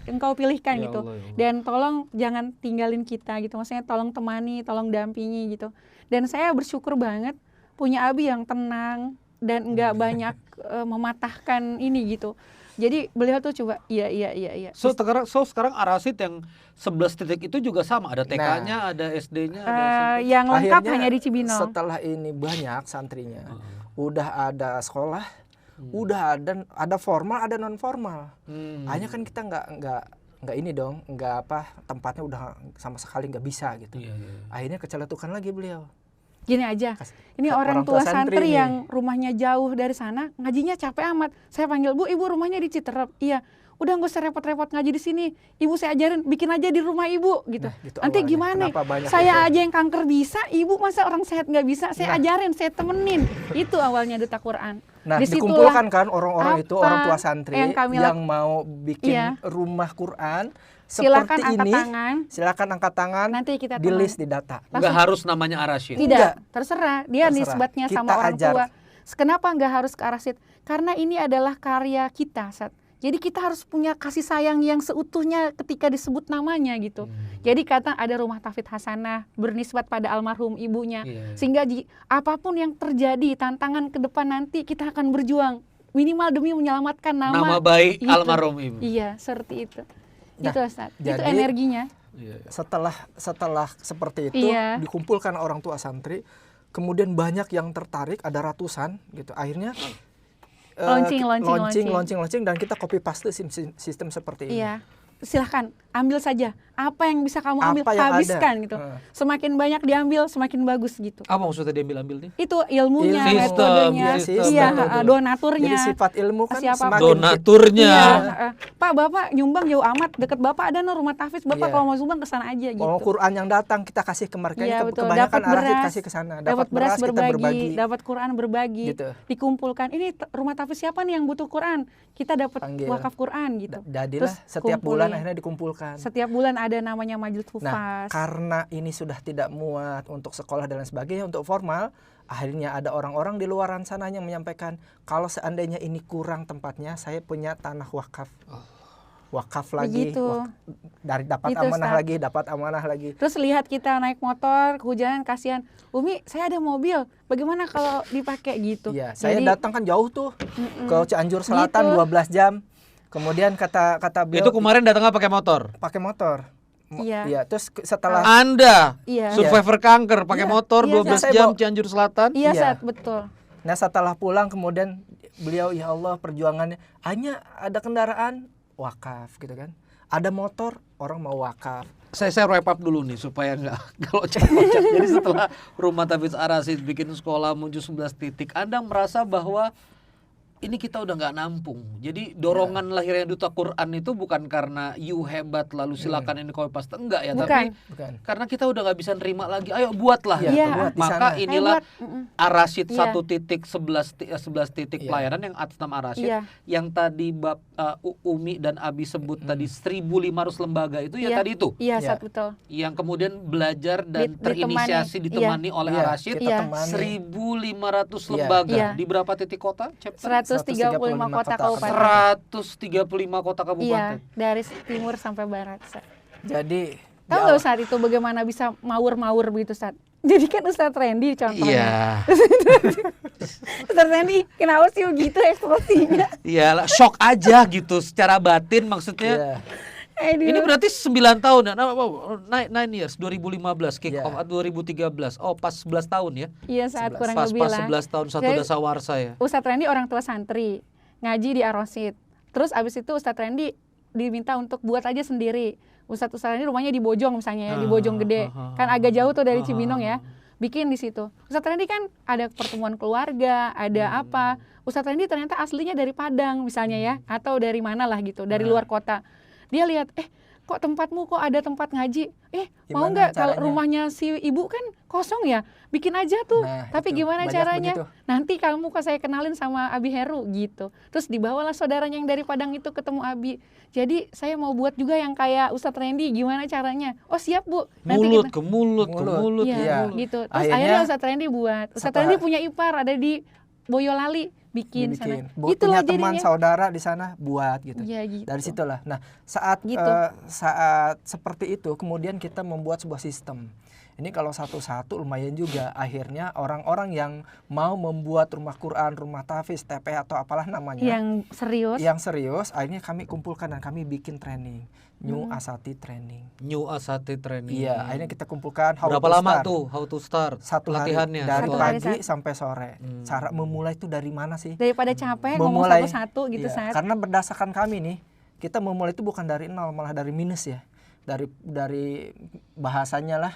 engkau pilihkan ya gitu. Allah, ya Allah. Dan tolong jangan tinggalin kita gitu. Maksudnya tolong temani, tolong dampingi gitu. Dan saya bersyukur banget punya abi yang tenang dan enggak banyak mematahkan ini gitu. Jadi beliau tuh coba iya. So sekarang Ar-Rasyid yang 11 titik itu juga sama, ada TK-nya, ada SD-nya, ada SMP. Yang lengkap Akhirnya, hanya di Cibinong. Setelah ini banyak santrinya, udah ada sekolah, udah ada formal, ada non formal. Hanya kan kita nggak ini dong, nggak tempatnya udah sama sekali nggak bisa gitu. Akhirnya keceletukan lagi beliau. Gini aja, ini orang tua santri yang rumahnya jauh dari sana, ngajinya capek amat. Saya panggil, Bu, ibu rumahnya di Citerep. Iya, udah nggak usah repot-repot ngaji di sini. Ibu saya ajarin, bikin aja di rumah ibu, gitu. Gitu nanti awalnya. Gimana? Saya aja yang kanker bisa, ibu masa orang sehat nggak bisa? Saya ajarin, saya temenin. Itu awalnya Duta Quran. Nah, dikumpulkan kan orang-orang itu, orang tua santri yang mau bikin rumah Quran. Silakan angkat tangan. Silakan angkat tangan. Nanti kita di list, di data. Nggak harus namanya Ar-Rasyid. Tidak, terserah. Dia nisbatnya sama orang tua. Kenapa nggak harus ke Ar-Rasyid? Karena ini adalah karya kita, Sat. Jadi kita harus punya kasih sayang yang seutuhnya ketika disebut namanya gitu. Jadi kata ada rumah tahfidz hasanah bernisbat pada almarhum ibunya. Sehingga apapun yang terjadi, tantangan ke depan nanti kita akan berjuang minimal demi menyelamatkan nama baik almarhum ibu. Iya, seperti itu. gitu Ustaz. Itu energinya. Setelah seperti itu dikumpulkan orang tua santri, kemudian banyak yang tertarik, ada ratusan gitu. Akhirnya launching dan kita copy paste sistem seperti ini. Iya. Silahkan ambil saja apa yang bisa kamu ambil, habiskan ada. Gitu. Semakin banyak diambil semakin bagus gitu. Apa maksudnya diambil nih? Itu ilmunya, metodenya, donaturnya. Jadi sifat ilmu kan semakin donaturnya. Pak, Bapak nyumbang jauh amat, dekat Bapak ada rumah tahfiz, Bapak kalau mau sumbang ke sana aja gitu. Kalau Quran yang datang kita kasih ke mereka, kebanyakan Arahid kasih ke sana. Dapat beras berbagi, dapat Quran berbagi, gitu. Dikumpulkan. Ini rumah tahfiz siapa nih yang butuh Quran? Kita dapat wakaf Quran gitu. Jadilah setiap bulan akhirnya dikumpulkan. Setiap bulan ada namanya majelis hufaz. Nah, karena ini sudah tidak muat untuk sekolah dan lain sebagainya, untuk formal, akhirnya ada orang-orang di luaran sana yang menyampaikan, kalau seandainya ini kurang tempatnya, saya punya tanah wakaf. Wakaf lagi, dari dapat amanah lagi. Terus lihat kita naik motor, kehujanan, kasihan. Umi, saya ada mobil, bagaimana kalau dipakai gitu? Iya, saya datang kan jauh tuh, ke Cianjur Selatan gitu. 12 jam. Kemudian kata beliau, itu kemarin datangnya pakai motor? Pakai motor. Iya. Terus setelah Anda survivor kanker pakai motor 12 jam Cianjur Selatan? Iya, Saat, betul. Nah, setelah pulang kemudian beliau, ya Allah, perjuangannya hanya ada kendaraan wakaf gitu kan. Ada motor, orang mau wakaf. Saya wrap up dulu nih supaya nggak loncat-loncat. Jadi setelah Rumah Tahfiz Ar-Rasyid bikin sekolah muncul 11 titik, Anda merasa bahwa ini kita udah nggak nampung. Jadi dorongan lahirnya Duta Quran itu bukan karena you hebat lalu silakan ini copy paste, enggak ya, tapi karena kita udah nggak bisa nerima lagi. Ayo buatlah. Maka inilah Ar-Rasyid 1 titik 11 titik pelayanan yang atas nama Ar-Rasyid. Yang tadi Umi dan Abi sebut tadi 1.500 lembaga itu tadi itu. Iya, Saat, betul. Yang kemudian belajar dan terinisiasi ditemani oleh Ar-Rasyid 1.500 lembaga di berapa titik kota? 135 kota kabupaten. 135 kota kabupaten. Iya, dari timur sampai barat. Jadi tahu nggak saat itu bagaimana bisa mawur begitu saat? Jadi kan Ustadz Randy contohnya. Iya. Ustadz Randy kenapa sih begitu ekspresinya? Iyalah, shock aja gitu secara batin maksudnya. Ini berarti 9 tahun ya, 9 years, 2015 kick off, 2013, pas 11 tahun ya? Iya, saat kurang lebih lah. Pas 11 tahun satu dasawarsa ya? Ustadz Randy orang tua santri, ngaji di Ar-Rasyid. Terus abis itu Ustadz Randy diminta untuk buat aja sendiri. Ustadz Randy rumahnya di Bojong misalnya, di Bojong Gede. Kan agak jauh tuh dari Cibinong ya. Bikin di situ. Ustadz Randy kan ada pertemuan keluarga, ada apa. Ustadz Randy ternyata aslinya dari Padang misalnya ya, atau dari mana lah gitu, dari luar kota. Dia lihat, kok tempatmu kok ada tempat ngaji? Mau nggak kalau rumahnya si ibu kan kosong ya? Bikin aja tuh. Tapi gimana caranya? Begitu. Nanti kamu kok saya kenalin sama Abi Heru gitu. Terus dibawalah saudaranya yang dari Padang itu ketemu Abi. Jadi saya mau buat juga yang kayak Ustadz Randy, gimana caranya? Oh siap Bu. Nanti mulut ke mulut. Ya, gitu. Terus akhirnya Ustadz Randy buat. Ustadz Randy punya ipar ada di Boyolali. Bikin. Sana. Punya teman saudara di sana buat gitu. Ya, gitu. Dari situlah. Nah, saat seperti itu kemudian kita membuat sebuah sistem. Ini kalau satu-satu lumayan juga. Akhirnya orang-orang yang mau membuat rumah Quran, rumah tahfiz, TP atau apalah namanya. Yang serius, akhirnya kami kumpulkan dan kami bikin training. New Asati Training. Iya, akhirnya kita kumpulkan berapa lama tuh how to start? Satu latihannya dari pagi sampai sore. Cara memulai itu dari mana sih? Daripada capek ngomong satu-satu gitu saat. Karena berdasarkan kami nih, kita memulai itu bukan dari nol, malah dari minus ya. Dari bahasanya lah.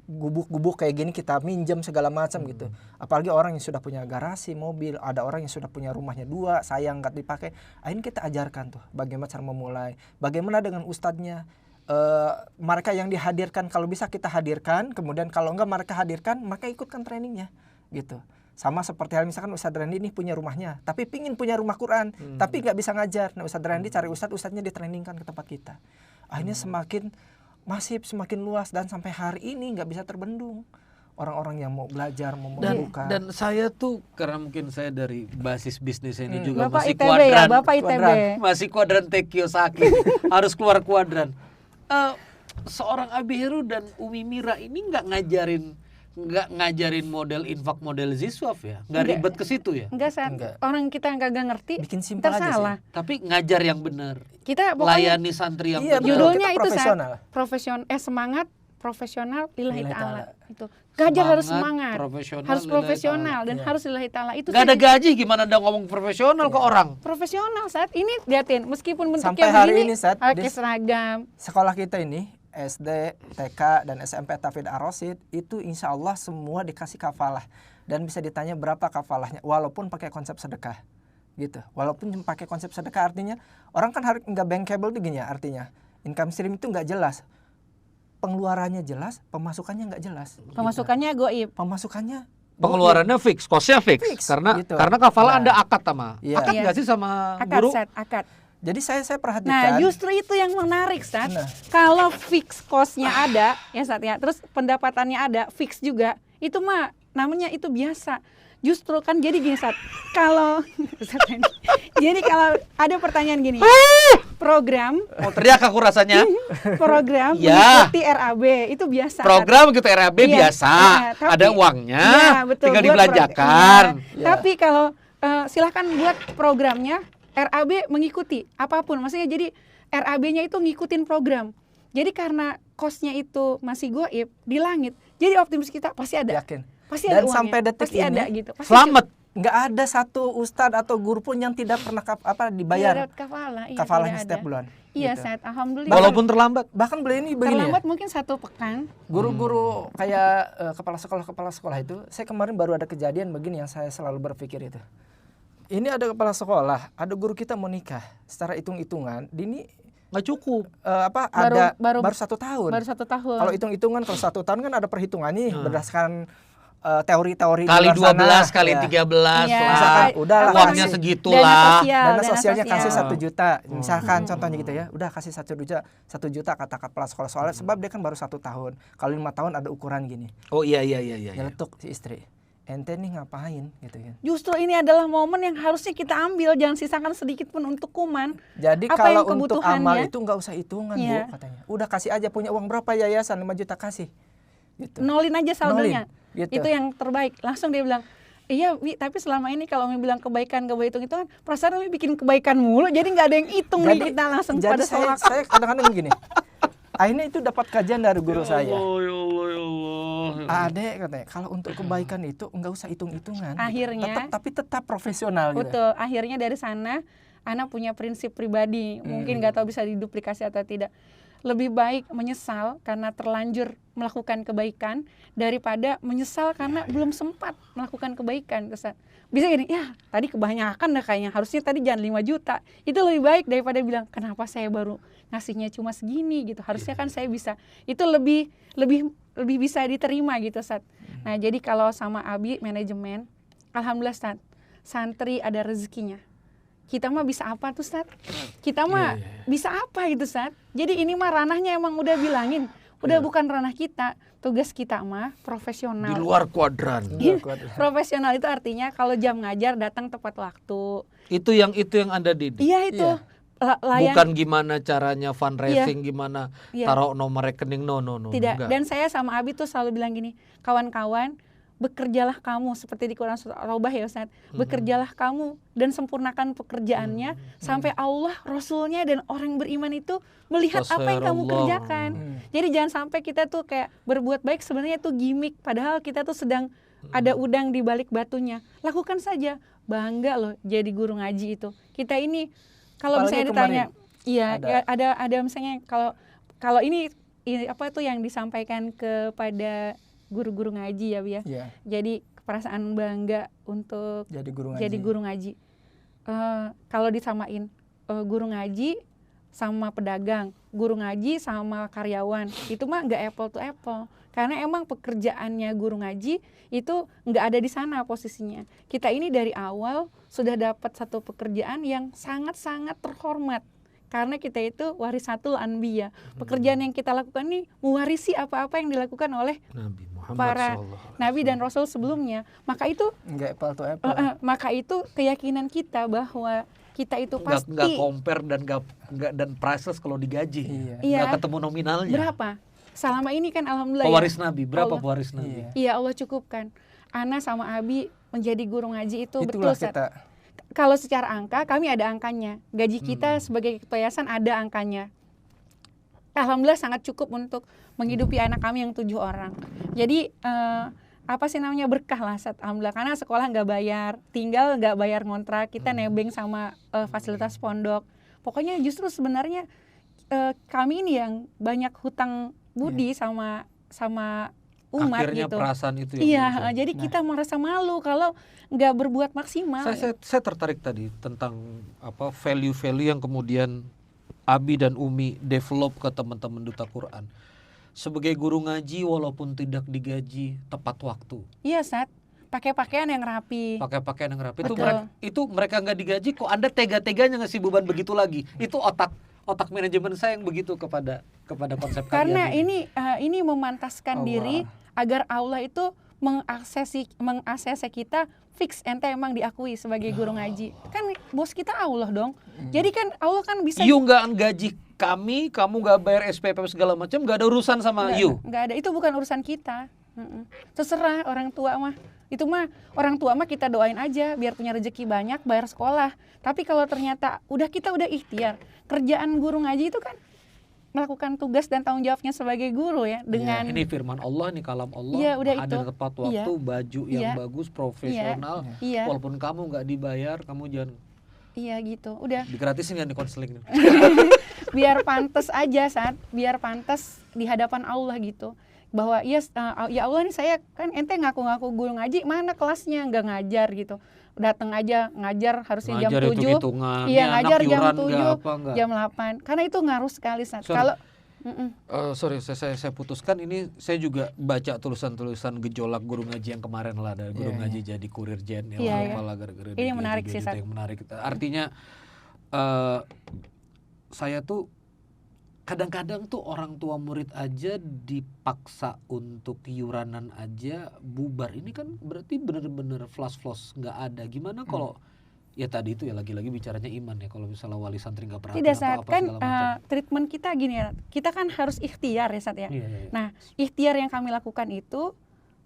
Gubuk-gubuk kayak gini kita minjem segala macam gitu. Apalagi orang yang sudah punya garasi, mobil, ada orang yang sudah punya rumahnya 2, sayang nggak dipakai. Akhirnya kita ajarkan tuh bagaimana cara memulai, bagaimana dengan ustadznya. Mereka yang dihadirkan kalau bisa kita hadirkan, kemudian kalau enggak mereka hadirkan, mereka ikutkan trainingnya gitu. Sama seperti hal misalkan Ustadz Randy ini punya rumahnya, tapi pingin punya rumah Quran, tapi nggak bisa ngajar. Nah Ustadz Randy cari ustadznya ditrainingkan ke tempat kita. Akhirnya semakin luas dan sampai hari ini nggak bisa terbendung orang-orang yang mau belajar, mau membuka. Dan saya tuh karena mungkin saya dari basis bisnis ini juga Bapak masih ITB kuadran, ya, Bapak ITB. Masih kuadran Teh Kiyosaki, harus keluar kuadran. Seorang Abi Heru dan Umi Mira ini nggak ngajarin nggak ngajarin model infak model ziswaf ya? Nggak ribet ke situ ya? Enggak, orang kita nggak ngerti, bikin simpel aja salah. sih. Tapi ngajar yang benar. Kita pokoknya layani santri yang iya, benar. judulnya itu profesional. Semangat profesional lillahi ta'ala. Itu. Ngajar harus semangat. Harus profesional dan harus lillahi ta'ala. Itu nggak ada gaji, gimana Anda ngomong profesional ke orang? Profesional saat ini liatin, meskipun bentuknya sampai hari begini, ini saat pakai seragam. Sekolah kita ini SD, TK, dan SMP Tahfidz Ar-Rasyid itu insya Allah semua dikasih kafalah dan bisa ditanya berapa kafalahnya walaupun pakai konsep sedekah gitu. Walaupun pakai konsep sedekah artinya orang kan harus nggak bankable tuh gini ya, artinya income stream itu nggak jelas, pengeluarannya jelas, pemasukannya nggak jelas. Pemasukannya gitu. Goib. Pengeluarannya fix, kosnya fix. Karena gitu. Karena kafalah Anda akad sama. Iya. Akad nggak sih sama akad, guru? Akad. Jadi saya perhatikan. Nah, justru itu yang menarik, Sat. Kalau fix cost-nya ada, ya Sat ya, terus pendapatannya ada, fix juga, itu mah namanya itu biasa. Justru kan jadi gini, Sat. Jadi kalau ada pertanyaan gini, program teriak aku rasanya. Program mengikuti RAB itu biasa. Program gitu RAB biasa. Tapi, ada uangnya, betul, tinggal dibelanjakan. Tapi kalau silahkan buat programnya RAB mengikuti apapun, maksudnya jadi RAB-nya itu ngikutin program. Jadi karena cost-nya itu masih goib di langit, jadi optimis kita pasti ada. Yakin. Pasti ada dan uangnya. Sampai detik pasti ini ada gitu. Pasti selamat. Nggak ada satu ustadz atau guru pun yang tidak pernah dibayar kafalahnya setiap bulan. Iya, gitu. Saat alhamdulillah. Walaupun terlambat. Bahkan beli ini begini terlambat ya. Mungkin 1 pekan. Guru-guru kayak kepala sekolah itu, saya kemarin baru ada kejadian begini yang saya selalu berpikir itu. Ini ada kepala sekolah, ada guru kita mau nikah, secara hitung-hitungan, Dini nggak cukup. Baru 1 tahun. Baru 1 tahun. Kalau hitung-hitungan, kalau 1 tahun kan ada perhitungan nih berdasarkan teori-teori kali 12 kali 13 misalkan udahlah uangnya segitulah. Dana sosialnya kasih 1 juta. Misalkan contohnya gitu ya. Udah kasih 1 juta kata kepala sekolah soalnya sebab dia kan baru 1 tahun. Kalau 5 tahun ada ukuran gini. Oh iya. Nyeletuk si istri. Ente nih ngapain gitu kan. Justru ini adalah momen yang harusnya kita ambil, jangan sisakan sedikit pun untuk kuman. Jadi apa kalau yang untuk amal itu nggak usah hitungan Bu katanya. Udah kasih aja, punya uang berapa yayasan 5 juta kasih. Gitu. Nolin aja saldonya. Gitu. Itu yang terbaik. Langsung dia bilang, iya Wi, tapi selama ini kalau Umi bilang kebaikan, itu kan perasaan Umi bikin kebaikan mulu, jadi nggak ada yang hitung nih kita langsung pada sholat. Saya kadang-kadang begini. Akhirnya itu dapat kajian dari guru saya. Ya Allah. Adek katanya, kalau untuk kebaikan itu nggak usah hitung-hitungan. Akhirnya, tapi tetap profesional. Betul. Gitu. Akhirnya dari sana, Ana punya prinsip pribadi. Mungkin nggak tahu bisa diduplikasi atau tidak. Lebih baik menyesal karena terlanjur melakukan kebaikan daripada menyesal karena belum sempat melakukan kebaikan. Bisa gini, ya tadi kebanyakan dah kayaknya, harusnya tadi jangan 5 juta. Itu lebih baik daripada bilang, kenapa saya baru ngasihnya cuma segini gitu. Harusnya kan saya bisa. Itu lebih bisa diterima gitu, Sat. Nah, jadi kalau sama Abi manajemen, alhamdulillah Sat, santri ada rezekinya. Kita mah bisa apa tuh, Sat? Kita mah bisa apa gitu, Sat? Jadi ini mah ranahnya emang udah bilangin. Udah bukan ranah kita. Tugas kita mah profesional. Di luar kuadran. Profesional itu artinya kalau jam ngajar datang tepat waktu. Itu yang Anda didik. Iya itu. Bukan gimana caranya fundraising, gimana taruh nomor rekening, no. Tidak. Enggak. Dan saya sama Abi tuh selalu bilang gini, kawan-kawan, bekerjalah kamu seperti di Quran Surah Al-Baqarah ya Ustaz. Bekerjalah kamu dan sempurnakan pekerjaannya sampai Allah, Rasulnya dan orang beriman itu melihat apa yang kamu kerjakan. Jadi jangan sampai kita tuh kayak berbuat baik sebenarnya itu gimmick, padahal kita tuh sedang ada udang di balik batunya. Lakukan saja. Bangga loh jadi guru ngaji itu. Kita ini kalau misalnya ditanya, ada misalnya kalau ini apa tuh yang disampaikan kepada guru-guru ngaji ya, Bi ya. Jadi perasaan bangga untuk jadi guru ngaji. Kalau disamain guru ngaji sama pedagang, guru ngaji sama karyawan, itu mah nggak apple to apple. Karena emang pekerjaannya guru ngaji itu nggak ada di sana posisinya. Kita ini dari awal sudah dapat satu pekerjaan yang sangat-sangat terhormat. Karena kita itu warisatul anbiya. Pekerjaan yang kita lakukan ini mewarisi apa-apa yang dilakukan oleh para nabi dan rasul sebelumnya. Maka itu maka itu keyakinan kita bahwa kita itu pasti nggak compare dan priceless kalau digaji. Nggak ketemu nominalnya. Berapa? selama ini kan alhamdulillah pewaris ya, Nabi, berapa Allah, pewaris Nabi? Iya Allah cukupkan. Ana sama Abi menjadi guru ngaji itu Itulah betul. kita. Kalau secara angka kami ada angkanya. Gaji kita sebagai ketua yayasan ada angkanya. Alhamdulillah sangat cukup untuk menghidupi anak kami yang 7 orang. Jadi apa sih namanya, berkah lah alhamdulillah, karena sekolah nggak bayar, tinggal nggak bayar ngontrak, kita nebeng sama fasilitas pondok. Pokoknya justru sebenarnya kami ini yang banyak hutang budi sama umat. Akhirnya gitu. perasaan itu Iya, jadi kita merasa malu kalau nggak berbuat maksimal. Saya tertarik tadi tentang value-value yang kemudian Abi dan Umi develop ke teman-teman Duta Quran. Sebagai guru ngaji walaupun tidak digaji, tepat waktu. Iya, Sat. Pakai pakaian yang rapi. Itu mereka nggak digaji kok Anda tega-teganya ngasih beban begitu lagi. Itu otak manajemen saya yang begitu kepada konsep karena kalian. ini memantaskan Allah. diri agar Allah itu mengaksesi kita fix, ente emang diakui sebagai guru ngaji. Kan bos kita Allah dong. Jadi kan Allah kan bisa. You nggak gaji kami, kamu nggak bayar SPP segala macam, nggak ada urusan sama you. Nggak ada, itu bukan urusan kita. Terserah orang tua mah. Itu mah orang tua mah kita doain aja biar punya rezeki banyak, bayar sekolah. Tapi kalau ternyata kita udah ikhtiar, kerjaan guru ngaji itu kan melakukan tugas dan tanggung jawabnya sebagai guru ya, dengan ini firman Allah, ini kalam Allah, ya, udah ada itu. tepat waktu, baju yang bagus, profesional, walaupun kamu nggak dibayar, kamu jangan. Iya gitu, udah. Digratisin kan di konseling. Biar pantas aja, biar pantas di hadapan Allah gitu. Bahwa ya Allah nih, saya kan ente ngaku-ngaku guru ngaji, mana kelasnya, nggak ngajar gitu. Datang aja ngajar harusnya jam 7. Iya, ngajar jam 7, jam 8. Karena itu ngaruh sekali, kalau sorry, saya putuskan ini. Saya juga baca tulisan-tulisan gejolak guru ngaji yang kemarin lah, dari guru ngaji jadi kurir jenderal. Ini menarik sih, yang menarik. Artinya saya tuh kadang-kadang tuh orang tua murid aja dipaksa untuk iuranan aja bubar. Ini kan berarti benar-benar flash nggak ada. Gimana kalau ya tadi itu ya lagi-lagi bicaranya iman ya. Kalau misalnya wali santri nggak perhatian tidak, apa-apa kan segala macam. treatment kita gini ya. Kita kan harus ikhtiar ya, Sat ya. Iya. Nah, ikhtiar yang kami lakukan itu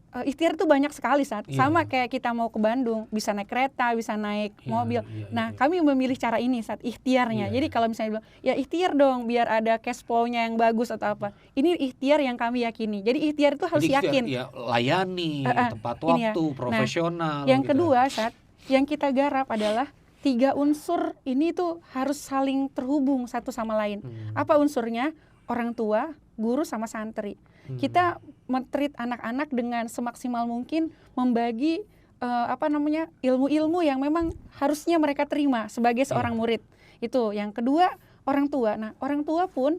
ikhtiar itu banyak sekali, Sat. Sama kayak kita mau ke Bandung, bisa naik kereta, bisa naik mobil. Kami memilih cara ini, Sat, ikhtiarnya. Jadi kalau misalnya bilang, ya ikhtiar dong biar ada cash flow-nya yang bagus atau apa. Ini ikhtiar yang kami yakini. Jadi ikhtiar itu harus yakin. Ya, layani, tepat waktu, profesional. Yang kedua, Sat, yang kita garap adalah 3 unsur ini tuh harus saling terhubung satu sama lain. Apa unsurnya? Orang tua, guru, sama santri. Kita men-treat anak-anak dengan semaksimal mungkin, membagi ilmu-ilmu yang memang harusnya mereka terima sebagai seorang murid. Itu yang kedua, orang tua. Nah, orang tua pun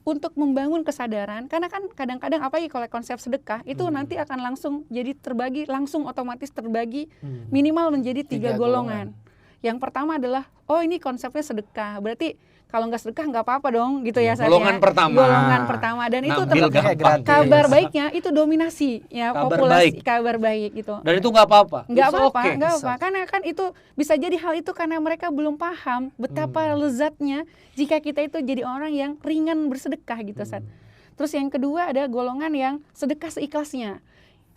untuk membangun kesadaran, karena kan kadang-kadang apalagi kalau konsep sedekah itu nanti akan langsung jadi terbagi, langsung otomatis terbagi minimal menjadi 3 golongan. Yang pertama adalah, ini konsepnya sedekah, berarti kalau nggak sedekah nggak apa-apa dong gitu ya. Golongan pertama. Dan itu kabar baiknya itu dominasi ya, populasi kabar baik gitu. Dan itu nggak apa-apa. Nggak apa-apa. Karena kan itu bisa jadi hal itu karena mereka belum paham betapa lezatnya jika kita itu jadi orang yang ringan bersedekah gitu, Sat. Terus yang kedua ada golongan yang sedekah seikhlasnya.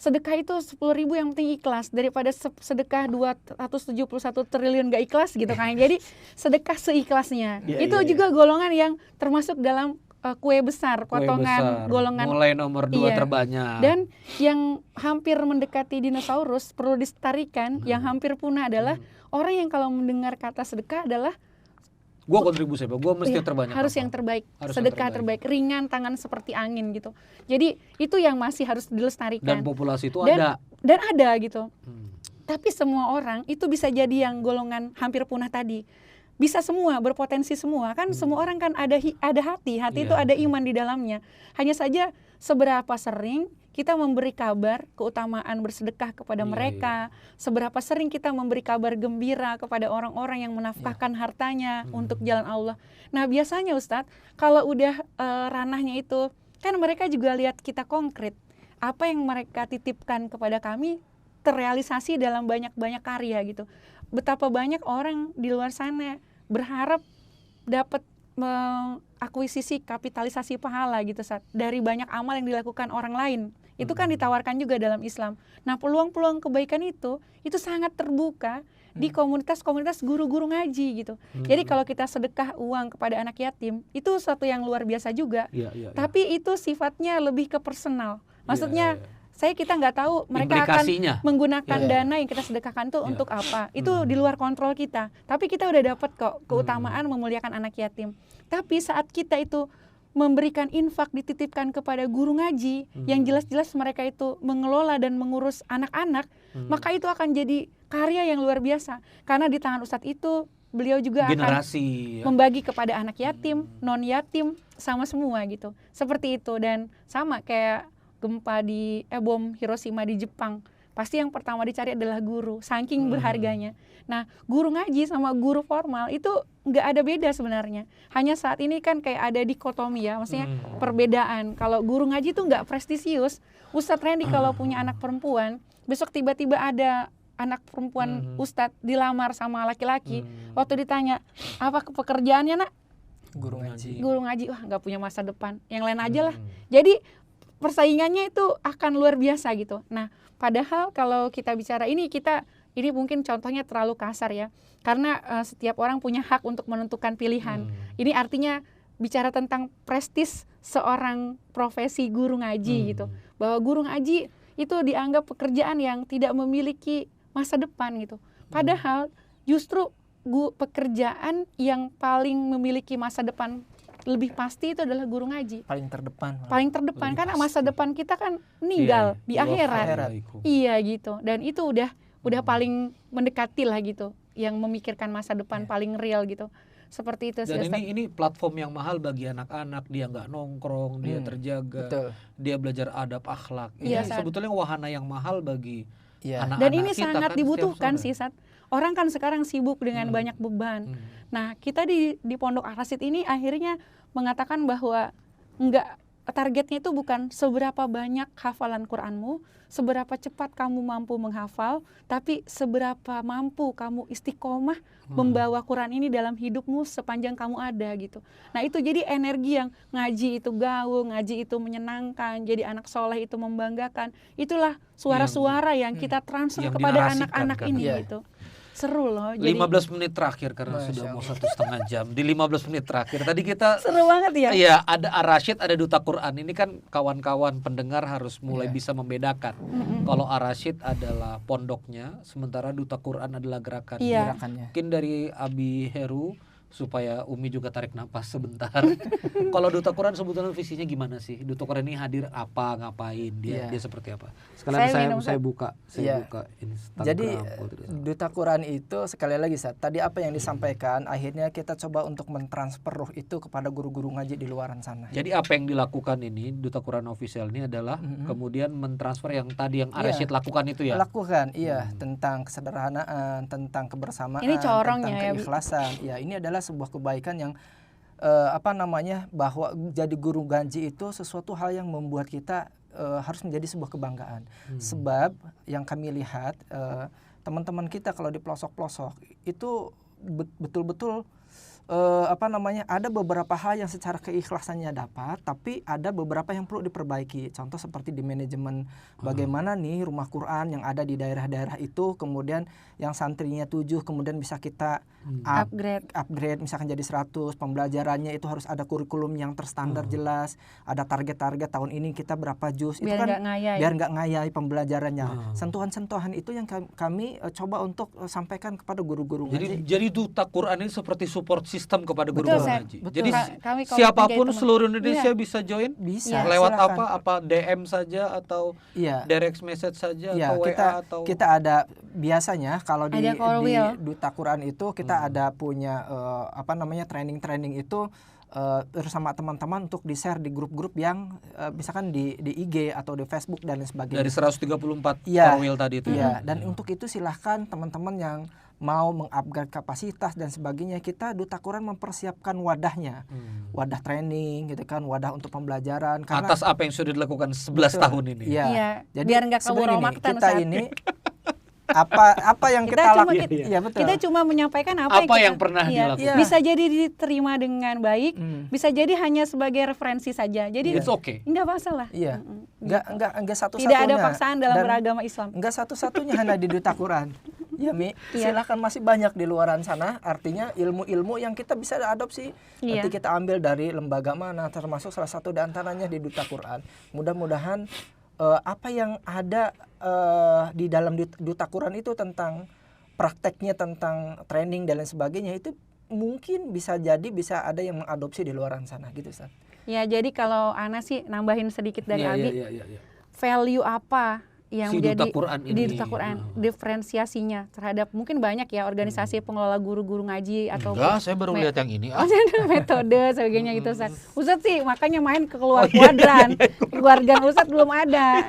Sedekah itu 10.000 yang penting ikhlas, daripada sedekah 271 triliun gak ikhlas gitu kan. Jadi sedekah seikhlasnya. Itu juga golongan yang termasuk dalam kue besar, potongan golongan. Mulai nomor 2 terbanyak. Dan yang hampir mendekati dinosaurus perlu dilestarikan, yang hampir punah adalah orang yang kalau mendengar kata sedekah adalah gue kontribusi, gue mesti terbanyak. Harus yang terbaik, sedekah terbaik, ringan, tangan seperti angin gitu. Jadi itu yang masih harus dilestarikan. Dan populasi itu ada. Dan ada gitu. Tapi semua orang itu bisa jadi yang golongan hampir punah tadi. Bisa semua, berpotensi semua. Kan semua orang kan ada hati itu ada iman di dalamnya. Hanya saja seberapa sering kita memberi kabar keutamaan bersedekah kepada mereka, seberapa sering kita memberi kabar gembira kepada orang-orang yang menafkahkan hartanya untuk jalan Allah. Nah, biasanya Ustadz, kalau udah ranahnya itu, kan mereka juga lihat kita konkret. Apa yang mereka titipkan kepada kami terrealisasi dalam banyak-banyak karya gitu. Betapa banyak orang di luar sana berharap dapat mengakuisisi kapitalisasi pahala gitu Ustaz, dari banyak amal yang dilakukan orang lain. Itu kan ditawarkan juga dalam Islam. Nah, peluang-peluang kebaikan itu sangat terbuka di komunitas-komunitas guru-guru ngaji gitu. Jadi kalau kita sedekah uang kepada anak yatim, itu sesuatu yang luar biasa juga. Tapi itu sifatnya lebih ke personal. Maksudnya kita nggak tahu mereka akan menggunakan dana yang kita sedekahkan itu untuk apa. Itu di luar kontrol kita. Tapi kita udah dapat kok keutamaan memuliakan anak yatim. Tapi saat kita itu memberikan infak, dititipkan kepada guru ngaji, yang jelas-jelas mereka itu mengelola dan mengurus anak-anak, maka itu akan jadi karya yang luar biasa. Karena di tangan Ustadz itu beliau juga akan membagi kepada anak yatim, non yatim, sama semua gitu. Seperti itu. Dan sama kayak gempa bom Hiroshima di Jepang, pasti yang pertama dicari adalah guru, saking berharganya. Nah, guru ngaji sama guru formal itu nggak ada beda sebenarnya. Hanya saat ini kan kayak ada dikotomi ya, maksudnya perbedaan. Kalau guru ngaji itu nggak prestisius. Ustadz Randy kalau punya anak perempuan, besok tiba-tiba ada anak perempuan Ustadz dilamar sama laki-laki, waktu ditanya, apa pekerjaannya nak? Guru ngaji. Guru ngaji, wah nggak punya masa depan, yang lain aja lah. Jadi persaingannya itu akan luar biasa gitu. Nah, padahal kalau kita bicara ini mungkin contohnya terlalu kasar ya. Karena setiap orang punya hak untuk menentukan pilihan. Ini artinya bicara tentang prestis seorang profesi guru ngaji gitu. Bahwa guru ngaji itu dianggap pekerjaan yang tidak memiliki masa depan gitu. Padahal justru pekerjaan yang paling memiliki masa depan lebih pasti itu adalah guru ngaji. Paling terdepan karena masa depan kita kan meninggal di akhirat. Iya gitu. Dan itu udah paling mendekati lah gitu, yang memikirkan masa depan paling real gitu. Seperti itu sih. Dan ini platform yang mahal bagi anak-anak, dia nggak nongkrong, dia terjaga, dia belajar adab akhlak. Ini sebetulnya wahana yang mahal bagi anak-anak. Dan ini kita sangat dibutuhkan sih, Sat. Orang kan sekarang sibuk dengan banyak beban. Nah, kita di Pondok Ar-Rasyid ini akhirnya mengatakan bahwa targetnya itu bukan seberapa banyak hafalan Qur'anmu, seberapa cepat kamu mampu menghafal, tapi seberapa mampu kamu istiqomah membawa Qur'an ini dalam hidupmu sepanjang kamu ada gitu. Nah, itu jadi energi yang ngaji itu gaul, ngaji itu menyenangkan, jadi anak soleh itu membanggakan. Itulah suara-suara yang kita transfer kepada anak-anak ini gitu. Seru loh. Jadi 15 menit terakhir karena sudah mau 1,5 jam. Di 15 menit terakhir tadi kita seru banget ya. Iya, ada Ar-Rasyid, ada Duta Quran. Ini kan kawan-kawan pendengar harus mulai bisa membedakan. Kalau Ar-Rasyid adalah pondoknya, sementara Duta Quran adalah gerakannya. Mungkin dari Abi Heru supaya Umi juga tarik napas sebentar. Kalau Duta Quran sebetulnya visinya gimana sih? Duta Quran ini hadir apa, ngapain, dia seperti apa? Sekalian saya buka Instagram. Jadi Duta Quran itu sekali lagi tadi apa yang disampaikan, akhirnya kita coba untuk mentransfer ruh itu kepada guru-guru ngaji di luaran sana. Jadi apa yang dilakukan ini Duta Quran official ini adalah kemudian mentransfer yang tadi yang Ar-Rasyid lakukan itu ya? Lakukan, tentang kesederhanaan, tentang kebersamaan, ini corongnya, tentang keikhlasan. Ini adalah sebuah kebaikan yang bahwa jadi guru ngaji itu sesuatu hal yang membuat kita harus menjadi sebuah kebanggaan. Sebab yang kami lihat teman-teman kita kalau di pelosok-pelosok itu betul-betul ada beberapa hal yang secara keikhlasannya dapat, tapi ada beberapa yang perlu diperbaiki. Contoh seperti di manajemen, bagaimana nih rumah Quran yang ada di daerah-daerah itu, kemudian yang santrinya 7, kemudian bisa kita upgrade misalkan jadi 100, pembelajarannya itu harus ada kurikulum yang terstandar jelas, ada target-target tahun ini kita berapa juz, biar itu kan biar nggak ngayai pembelajarannya. Sentuhan-sentuhan itu yang kami coba untuk sampaikan kepada guru-guru ngaji. Jadi Duta Quran ini seperti support sistem kepada guru-guru ngaji. Jadi kami siapapun seluruh Indonesia bisa join? Bisa. Lewat silakan. apa DM saja atau direct message saja atau WA atau kita ada biasanya kalau di Duta Quran itu kita ada punya training itu bersama teman-teman untuk di-share di grup-grup yang misalkan di IG atau di Facebook dan lain sebagainya. Dari 134 Korwil tadi itu. Dan untuk itu silahkan teman-teman yang mau mengupgrade kapasitas dan sebagainya, kita Duta Quran mempersiapkan wadahnya. Wadah training gitu kan, wadah untuk pembelajaran. Karena atas apa yang sudah dilakukan 11 tahun ini. Jadi biar nggak kabur kita ini apa yang kita lakukan. Kita cuma menyampaikan apa yang pernah dilakukan. Bisa jadi diterima dengan baik, bisa jadi hanya sebagai referensi saja. Jadi it's okay. Enggak masalah. Iya. Enggak satu-satunya. Tidak ada paksaan dalam beragama Islam. Enggak satu-satunya hanya di Duta Quran. Ya Mi, silakan masih banyak di luaran sana. Artinya ilmu-ilmu yang kita bisa adopsi. Nanti kita ambil dari lembaga mana, termasuk salah satu di antaranya di Duta Quran. Mudah-mudahan apa yang ada di dalam Duta Quran itu tentang prakteknya, tentang training dan lain sebagainya, itu mungkin bisa ada yang mengadopsi di luaran sana gitu, Ustaz. Ya, jadi kalau Ana sih nambahin sedikit dari Abi. Value apa yang si menjadi Duta Quran di Duta Quran, diferensiasinya terhadap mungkin banyak ya organisasi pengelola guru-guru ngaji atau saya baru lihat yang ini. Metode sebagainya gitu, Ustaz. Ustaz sih makanya main ke keluar kuadran. Keluarga Ustaz belum ada.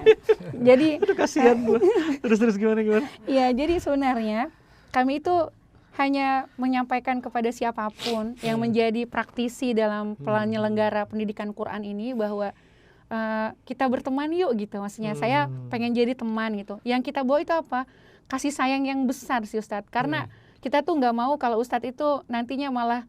Jadi kasihan gua. Terus gimana? Iya, jadi sebenarnya kami itu hanya menyampaikan kepada siapapun yang menjadi praktisi dalam penyelenggara pendidikan Quran ini bahwa kita berteman yuk gitu, maksudnya saya pengen jadi teman gitu. Yang kita bawa itu apa? Kasih sayang yang besar sih Ustadz, karena kita tuh nggak mau kalau Ustadz itu nantinya malah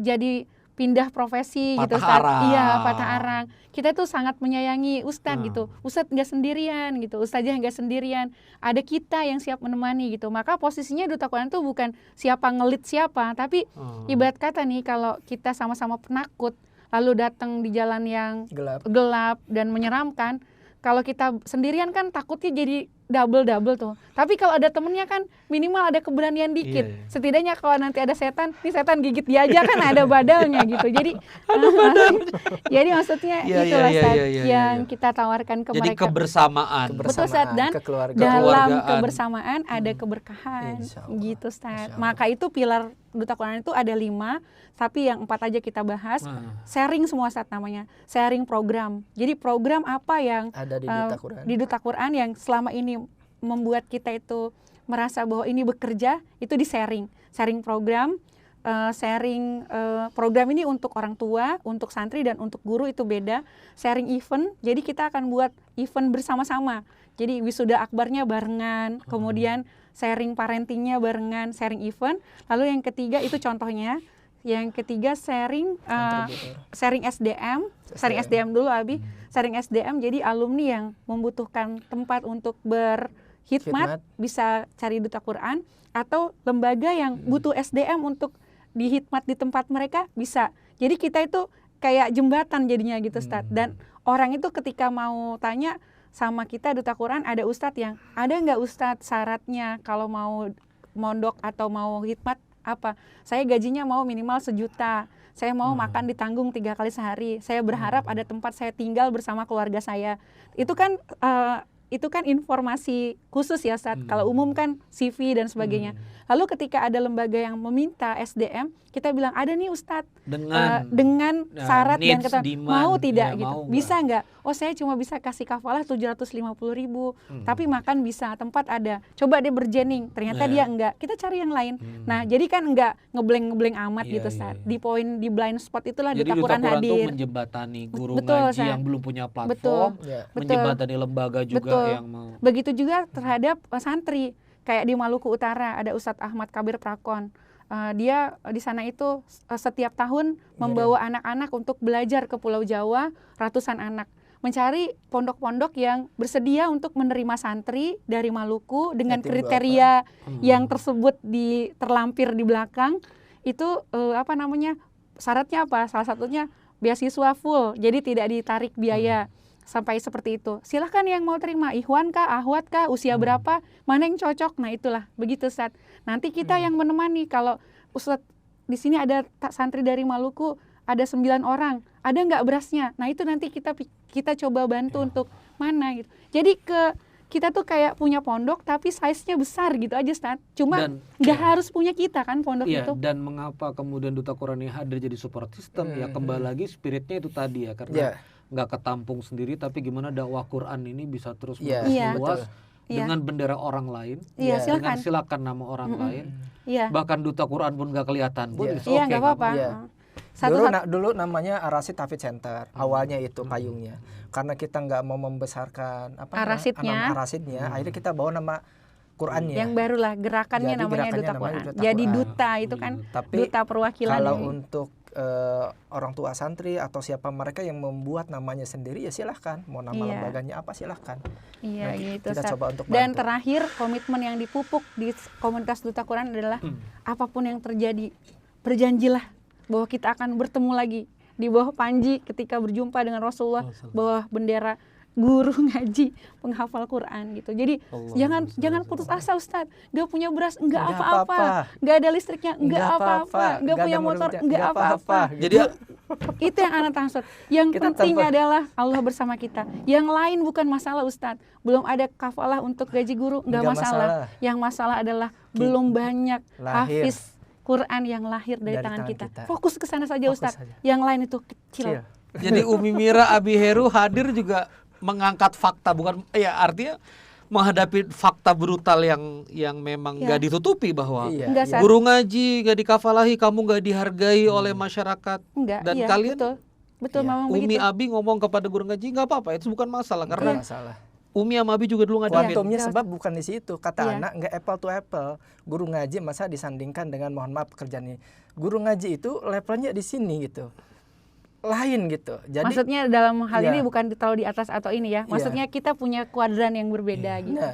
jadi pindah profesi patah gitu Ustadz. Arang. Iya, patah arang. Kita tuh sangat menyayangi Ustadz gitu. Ustadz nggak sendirian gitu, Ustadzah nggak sendirian. Ada kita yang siap menemani gitu. Maka posisinya Duta Quran tuh bukan siapa ngelit siapa, tapi ibarat kata nih kalau kita sama-sama penakut lalu datang di jalan yang gelap dan menyeramkan, kalau kita sendirian kan takutnya jadi double tuh. Tapi kalau ada temennya kan minimal ada keberanian dikit. Setidaknya kalau nanti ada setan, nih setan gigit dia aja kan ada badalnya gitu. Jadi jadi maksudnya itulah yang kita tawarkan ke mereka. Jadi kebersamaan. Betul, Ustaz. Dan dalam kebersamaan ada keberkahan gitu, Ustaz. Maka itu pilar Duta Quran itu ada 5, tapi yang 4 aja kita bahas. Sharing semua, Ustaz, namanya. Sharing program. Jadi program apa yang ada di Duta Quran yang selama ini membuat kita itu merasa bahwa ini bekerja, itu di sharing program, program ini untuk orang tua, untuk santri dan untuk guru itu beda. Sharing event, jadi kita akan buat event bersama-sama. Jadi wisuda akbarnya barengan, kemudian sharing parentingnya barengan, sharing event. Lalu yang ketiga itu contohnya. Yang ketiga sharing SDM. Sharing SDM dulu Abi. Sharing SDM, jadi alumni yang membutuhkan tempat untuk berkhidmat bisa cari Duta Quran, atau lembaga yang butuh SDM untuk dihikmat di tempat mereka bisa. Jadi kita itu kayak jembatan jadinya gitu, Ustadz. Dan orang itu ketika mau tanya sama kita Duta Quran, ada Ustadz yang ada nggak Ustadz syaratnya kalau mau mondok atau mau khidmat apa? Saya gajinya mau minimal 1 juta. Saya mau makan ditanggung 3 kali sehari. Saya berharap ada tempat saya tinggal bersama keluarga saya. Itu kan informasi khusus ya, Ustaz. Kalau umum kan CV dan sebagainya. Lalu ketika ada lembaga yang meminta SDM, kita bilang ada nih Ustadz dengan syarat dan kata mau tidak gitu, bisa nggak? Oh saya cuma bisa kasih kafalah 750.000, tapi makan bisa, tempat ada. Coba dia berjening, ternyata dia enggak. Kita cari yang lain. Nah jadi kan enggak ngebleng amat gitu Ustadz. Di poin di blind spot itulah Duta Quran hadir. Jadi Duta Quran itu menjembatani guru ngaji yang belum punya platform, menjembatani lembaga juga yang mau. Begitu juga terhadap santri. Kayak di Maluku Utara ada Ustadz Ahmad Kabir Prakon. Dia di sana itu setiap tahun membawa anak-anak untuk belajar ke Pulau Jawa, ratusan anak. Mencari pondok-pondok yang bersedia untuk menerima santri dari Maluku dengan kriteria yang tersebut terlampir di belakang. Itu syaratnya apa? Salah satunya beasiswa full, jadi tidak ditarik biaya. Sampai seperti itu. Silahkan yang mau terima, ikhwan kah, ahwat kah, usia berapa, mana yang cocok. Nah itulah, begitu Ustaz. Nanti kita yang menemani. Kalau Ustaz di sini ada santri dari Maluku, ada 9 orang, ada nggak berasnya? Nah itu nanti kita coba bantu untuk mana gitu. Jadi kita tuh kayak punya pondok tapi size-nya besar gitu aja Ustaz. Cuma nggak harus punya kita kan pondok itu. Dan mengapa kemudian Duta Quran ini hadir jadi support system? Ya kembali lagi spiritnya itu tadi ya, karena nggak ketampung sendiri, tapi gimana dakwah Quran ini bisa terus meluas dengan bendera orang lain, dengan silakan nama orang lain, bahkan Duta Quran pun nggak kelihatan pun, nggak apa-apa. Dulu namanya Arasid Hafidz Center, awalnya itu payungnya, karena kita nggak mau membesarkan Arasidnya, akhirnya kita bawa nama Qurannya. Yang barulah gerakannya namanya Duta Quran. Jadi duta itu kan duta perwakilan. Kalau untuk orang tua santri atau siapa mereka yang membuat namanya sendiri ya silahkan, mau nama lembaganya apa silahkan. Iya gitu. Kita coba untuk bantu. Dan terakhir komitmen yang dipupuk di komunitas Duta Quran adalah apapun yang terjadi berjanjilah bahwa kita akan bertemu lagi di bawah panji ketika berjumpa dengan Rasulullah, bawah bendera guru ngaji penghafal Quran gitu. Jadi jangan putus asa Ustadz. Gak punya beras enggak apa-apa. Gak ada listriknya enggak apa-apa. Gak punya motor enggak apa-apa. Jadi itu yang anak maksud. Yang penting adalah Allah bersama kita. Yang lain bukan masalah Ustadz. Belum ada kafalah untuk gaji guru enggak masalah. Yang masalah adalah belum banyak hafiz Quran yang lahir dari tangan kita. Fokus ke sana saja Ustadz. Yang lain itu kecil. Jadi Umi Mira, Abi Heru hadir juga mengangkat fakta, bukan ya artinya menghadapi fakta brutal yang memang gak ditutupi bahwa guru ngaji gak dikafalahi, kamu gak dihargai oleh masyarakat. Dan kalian betul memang Umi begitu. Abi ngomong kepada guru ngaji nggak apa-apa, itu bukan masalah karena Umi sama Abi juga dulu ngadain. Kuantumnya sebab bukan di situ. Kata anak nggak apple to apple. Guru ngaji masa disandingkan dengan mohon maaf pekerjaan ini. Guru ngaji itu levelnya di sini gitu. Lain gitu. Jadi maksudnya dalam hal ini bukan terlalu di atas atau ini ya. Maksudnya kita punya kuadran yang berbeda gitu.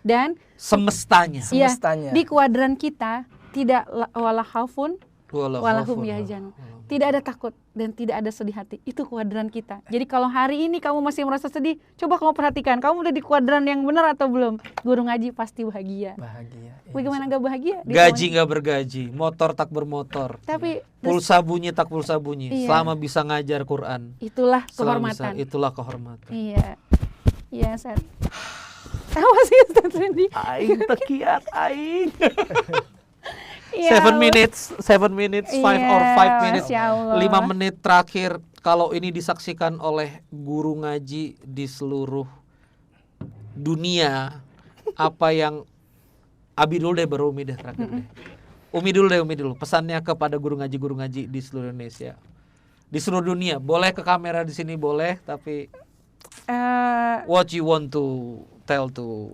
Dan semestanya. Di kuadran kita tidak wala khaufun walahum yahzanun. Tidak ada takut dan tidak ada sedih hati. Itu kuadran kita. Jadi kalau hari ini kamu masih merasa sedih, coba kamu perhatikan, kamu udah di kuadran yang benar atau belum? Guru ngaji pasti bahagia. Bagaimana gak bahagia? Gaji gak bergaji, motor tak bermotor. Tapi pulsa bunyi tak pulsa bunyi. Selama bisa ngajar Quran. Itulah kehormatan. Itulah kehormatan. Iya. Iya, Ustaz. Apa sih Ustaz Randy? Aing tekiat aing. 7 minutes, 5 or 5 minutes, 5 menit terakhir. Kalau ini disaksikan oleh guru ngaji di seluruh dunia, apa yang Abi dulu deh, baru Umi deh terakhir deh. Umi dulu. Pesannya kepada guru ngaji di seluruh Indonesia, di seluruh dunia. Boleh ke kamera di sini boleh, tapi what you want to tell to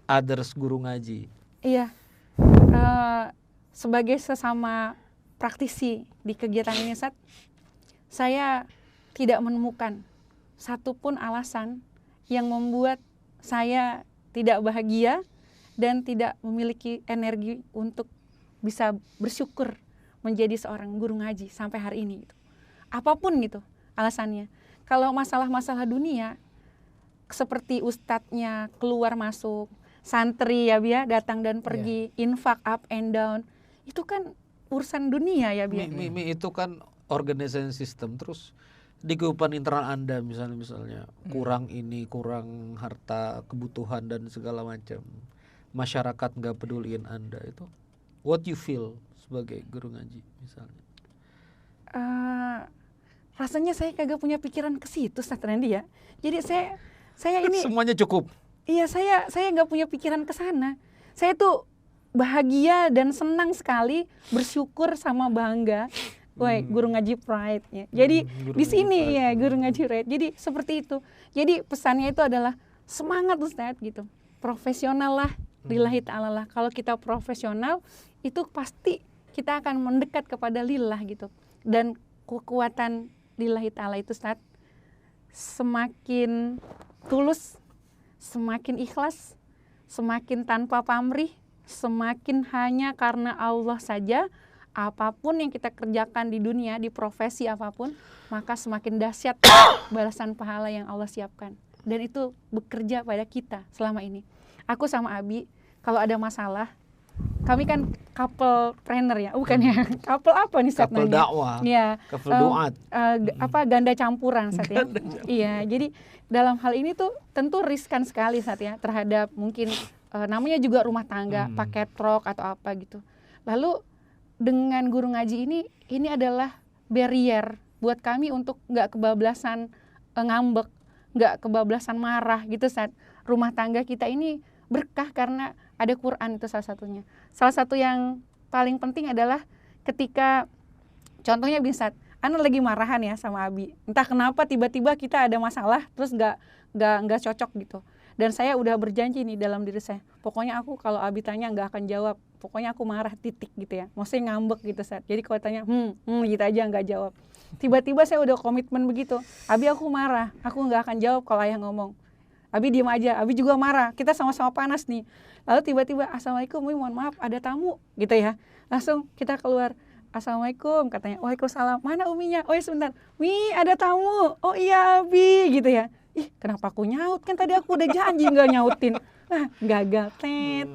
others guru ngaji? Iya. Sebagai sesama praktisi di kegiatan ini, saya tidak menemukan satupun alasan yang membuat saya tidak bahagia dan tidak memiliki energi untuk bisa bersyukur menjadi seorang guru ngaji sampai hari ini gitu. Apapun gitu alasannya. Kalau masalah-masalah dunia seperti ustadznya keluar masuk, santri ya Bia datang dan pergi, infak up and down, itu kan urusan dunia ya Bia. Itu kan organization system. Terus di kehidupan internal Anda misalnya kurang ini, kurang harta, kebutuhan dan segala macam, masyarakat nggak peduliin Anda, itu what you feel sebagai guru ngaji misalnya? Rasanya saya kagak punya pikiran ke situ Ustaz Randy ya. Jadi saya ini semuanya cukup. Iya, saya nggak punya pikiran ke sana. Saya tuh bahagia dan senang sekali, bersyukur sama bangga. Woi, guru ngaji pride ya. Jadi di sini ya guru ngaji pride. Jadi seperti itu. Jadi pesannya itu adalah semangat Ustaz gitu. Profesional lah, lillahi ta'ala lah. Kalau kita profesional itu pasti kita akan mendekat kepada lillah gitu. Dan kekuatan lillahi ta'ala itu Ustaz semakin tulus, semakin ikhlas, semakin tanpa pamrih, semakin hanya karena Allah saja. Apapun yang kita kerjakan di dunia, di profesi apapun, maka semakin dahsyat balasan pahala yang Allah siapkan. Dan itu bekerja pada kita selama ini. Aku sama Abi, kalau ada masalah, kami kan couple planner ya, bukan ya? Couple apa nih Ustaz? Couple dakwah. Iya. Couple doat. Ganda campuran Ustaz ya. Iya, jadi dalam hal ini tuh tentu riskan sekali Ustaz ya terhadap mungkin namanya juga rumah tangga, pakai truk atau apa gitu. Lalu dengan guru ngaji ini adalah barrier buat kami untuk nggak kebablasan ngambek, nggak kebablasan marah gitu Ustaz. Rumah tangga kita ini berkah karena ada Quran, itu salah satunya. Salah satu yang paling penting adalah ketika contohnya bisa Ana lagi marahan ya sama Abi. Entah kenapa tiba-tiba kita ada masalah terus nggak cocok gitu. Dan saya udah berjanji nih dalam diri saya, pokoknya aku kalau Abi tanya nggak akan jawab, pokoknya aku marah titik gitu ya, maksudnya ngambek gitu Ustaz. Jadi kalau tanya gitu aja nggak jawab. Tiba-tiba saya udah komitmen begitu, Abi aku marah, aku nggak akan jawab kalau ayah ngomong. Abi diem aja, Abi juga marah, kita sama-sama panas nih. Lalu tiba-tiba, Assalamualaikum, Umi mohon maaf ada tamu gitu ya. Langsung kita keluar, Assalamualaikum, katanya. Waalaikumsalam, mana Uminya? Oh ya sebentar, Mi ada tamu. Oh iya Abi gitu ya. Ih kenapa aku nyaut, kan tadi aku udah janji nggak nyautin. Nah gagal,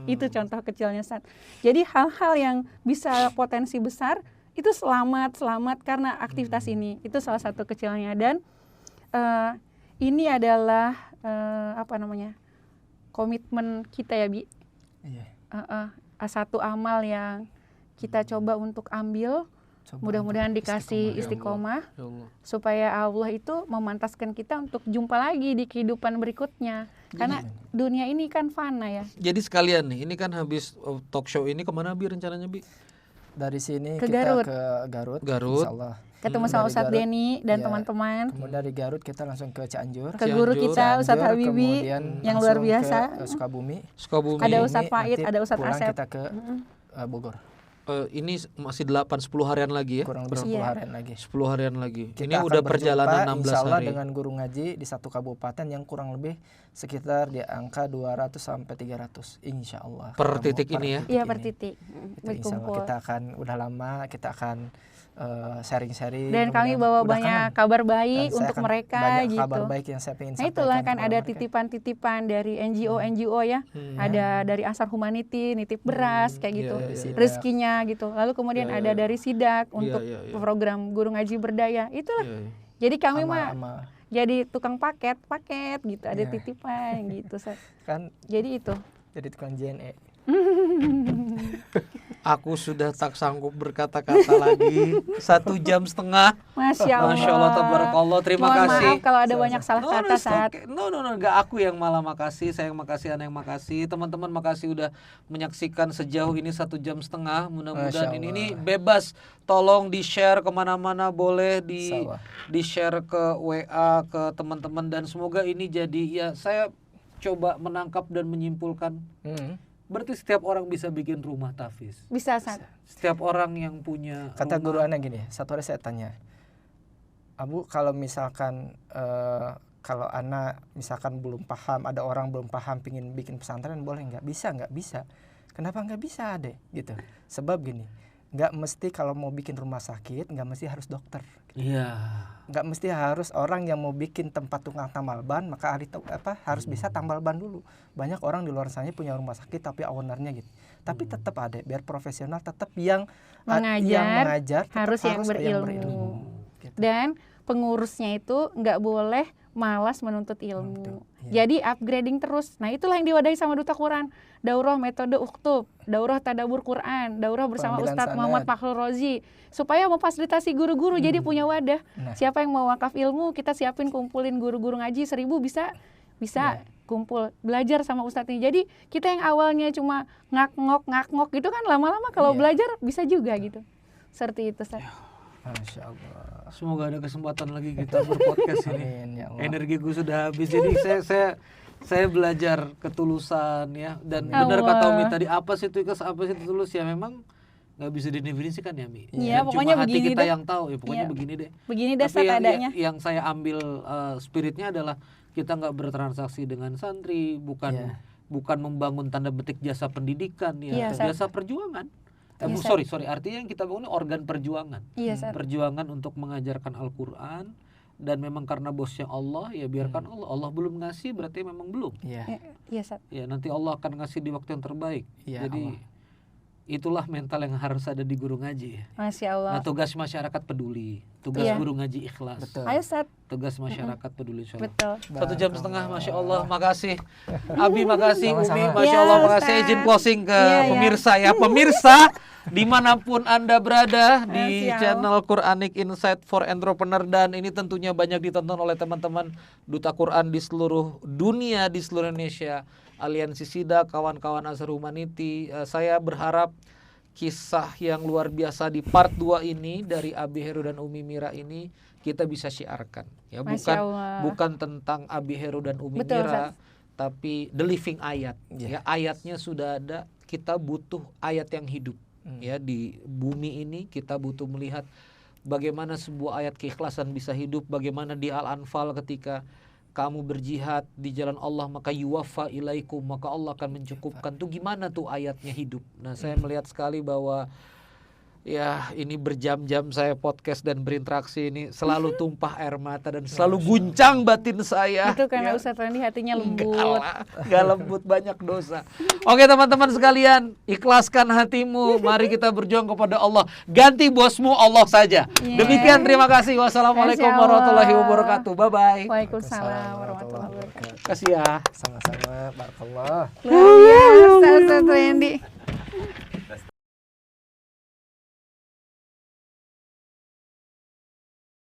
itu contoh kecilnya Ustaz. Jadi hal-hal yang bisa potensi besar itu selamat karena aktivitas ini. Itu salah satu kecilnya. Dan ini adalah komitmen kita ya Bi. Satu amal yang kita coba untuk ambil, mudah-mudahan dikasih istiqomah, supaya Allah itu memantaskan kita untuk jumpa lagi di kehidupan berikutnya. Karena dunia ini kan fana ya. Jadi sekalian nih, ini kan habis talk show ini kemana Bi rencananya Bi? Dari sini ke kita Garut. ke Garut, Insyaallah. Ketemu sama Ustadz Denny dan teman-teman. Kemudian dari Garut kita langsung ke Cianjur. Ke guru kita Ustadz Habibi yang luar biasa. Ke Sukabumi. Ada Ustadz Faid, ada Ustadz Asep. Kita ke Bogor. Ini masih 8-10 harian lagi ya? Kurang lebih 10 harian lagi. 10 harian lagi. Kita ini udah perjalanan 16 insyaallah hari. dengan guru ngaji di satu kabupaten yang kurang lebih sekitar di angka 200 sampai 300 insyaallah. Per titik ini ya? Iya per titik. Insyaallah kita akan udah lama kita akan sharing-sharing. Dan kami bawa banyak kabar baik untuk mereka banyak gitu. Kabar baik yang saya ingin sampaikan. Nah itulah kan ada titipan-titipan dari NGO ya. Ada dari Ansar Humanity, nitip beras kayak gitu. Rezekinya gitu. Lalu kemudian ada dari Sidak untuk program guru ngaji berdaya. Itulah. Jadi kami jadi tukang paket gitu. Ada titipan gitu. Kan jadi itu. Jadi tukang JNE. Aku sudah tak sanggup berkata-kata lagi. 1,5 jam. Masya Allah. Tabarakallah. Terima Mohon kasih. Maaf kalau ada banyak salah kata saat. No, enggak aku yang malah makasih. Saya yang makasih, Ana yang makasih. Teman-teman makasih udah menyaksikan sejauh ini 1,5 jam. Mudah-mudahan ini bebas. Tolong di-share kemana-mana, boleh di-share ke WA ke teman-teman, dan semoga ini jadi ya saya coba menangkap dan menyimpulkan. Berarti setiap orang bisa bikin rumah tahfiz. Bisa, Sat. Setiap orang yang punya kata guru Ana gini, satu hari saya tanya, Abu kalau misalkan kalau Ana misalkan belum paham, ada orang belum paham pingin bikin pesantren, boleh nggak? Bisa. Kenapa nggak bisa deh? Gitu. Sebab gini, nggak mesti kalau mau bikin rumah sakit, nggak mesti harus dokter. Iya. Nggak mesti harus orang yang mau bikin tempat tukang tambal ban maka harus bisa tambal ban dulu. Banyak orang di luar sana punya rumah sakit tapi ownernya gitu. Tapi tetap ada biar profesional, tetap yang mengajar harus yang berilmu. Gitu. Dan pengurusnya itu nggak boleh malas menuntut ilmu. Jadi upgrading terus. Nah itulah yang diwadahi sama Duta Quran. Daurah metode uktub, daurah tadabbur Quran, daurah bersama Ustadz Muhammad Fakhrul Rozi, supaya memfasilitasi guru-guru jadi punya wadah. Siapa yang mau wakaf ilmu, kita siapin kumpulin guru-guru ngaji 1.000 bisa kumpul belajar sama Ustadz ini. Jadi kita yang awalnya cuma ngak-ngok gitu kan, lama-lama kalau belajar bisa juga gitu. Seperti itu, Ustadz. Masya Allah. Semoga ada kesempatan lagi kita berpodcast ini. Energiku sudah habis, jadi saya belajar ketulusan ya. Dan benar kata Umi tadi, apa sih itu ikhlas, apa sih itu tulus, ya memang nggak bisa didefinisikan ya Mi. Iya, pokoknya cuma hati kita yang tahu ya, pokoknya begini deh. Begini deh adanya. Yang saya ambil spiritnya adalah kita nggak bertransaksi dengan santri, bukan membangun tanda petik jasa pendidikan ya, jasa perjuangan. Sorry, artinya yang kita bangun organ perjuangan. Perjuangan untuk mengajarkan Al-Quran. Dan memang karena bosnya Allah, ya biarkan Allah belum ngasih berarti memang belum. Ya nanti Allah akan ngasih di waktu yang terbaik. Jadi itulah mental yang harus ada di guru ngaji. Masya Allah. Nah, tugas masyarakat peduli, tugas guru ngaji ikhlas. Betul. Ayo, Sat. Tugas masyarakat peduli. Betul. 1,5 jam, Masya Allah. Makasih Abi, makasih Umi, Masya Allah. Makasih. Izin closing ke pemirsa ya. Pemirsa dimanapun Anda berada di channel Quranic Insight for Entrepreneur, dan ini tentunya banyak ditonton oleh teman-teman Duta Quran di seluruh dunia, di seluruh Indonesia, Aliansi Sidak, kawan-kawan Ansar Humanity. Saya berharap kisah yang luar biasa di part 2 ini dari Abi Heru dan Umi Mira ini kita bisa syiarkan ya, bukan tentang Abi Heru dan Umi Mira, tapi the living ayat. Ya, ayatnya sudah ada, kita butuh ayat yang hidup. Ya, di bumi ini kita butuh melihat bagaimana sebuah ayat keikhlasan bisa hidup, bagaimana di Al-Anfal ketika kamu berjihad di jalan Allah maka yuwaffa ilaikum, maka Allah akan mencukupkan. Tuh gimana tuh ayatnya hidup. Nah, saya melihat sekali bahwa ya ini berjam-jam saya podcast dan berinteraksi ini selalu tumpah air mata dan selalu guncang batin saya. Itu karena Ustaz Randy hatinya lembut. Enggak lembut, banyak dosa. Oke teman-teman sekalian, ikhlaskan hatimu. Mari kita berjuang kepada Allah. Ganti bosmu Allah saja. Demikian, terima kasih. Wassalamualaikum warahmatullahi wabarakatuh. Bye-bye. Waalaikumsalam warahmatullahi wabarakatuh. Kasih ya. Sama-sama. Barakallah. Luar biasa Ustaz Randy.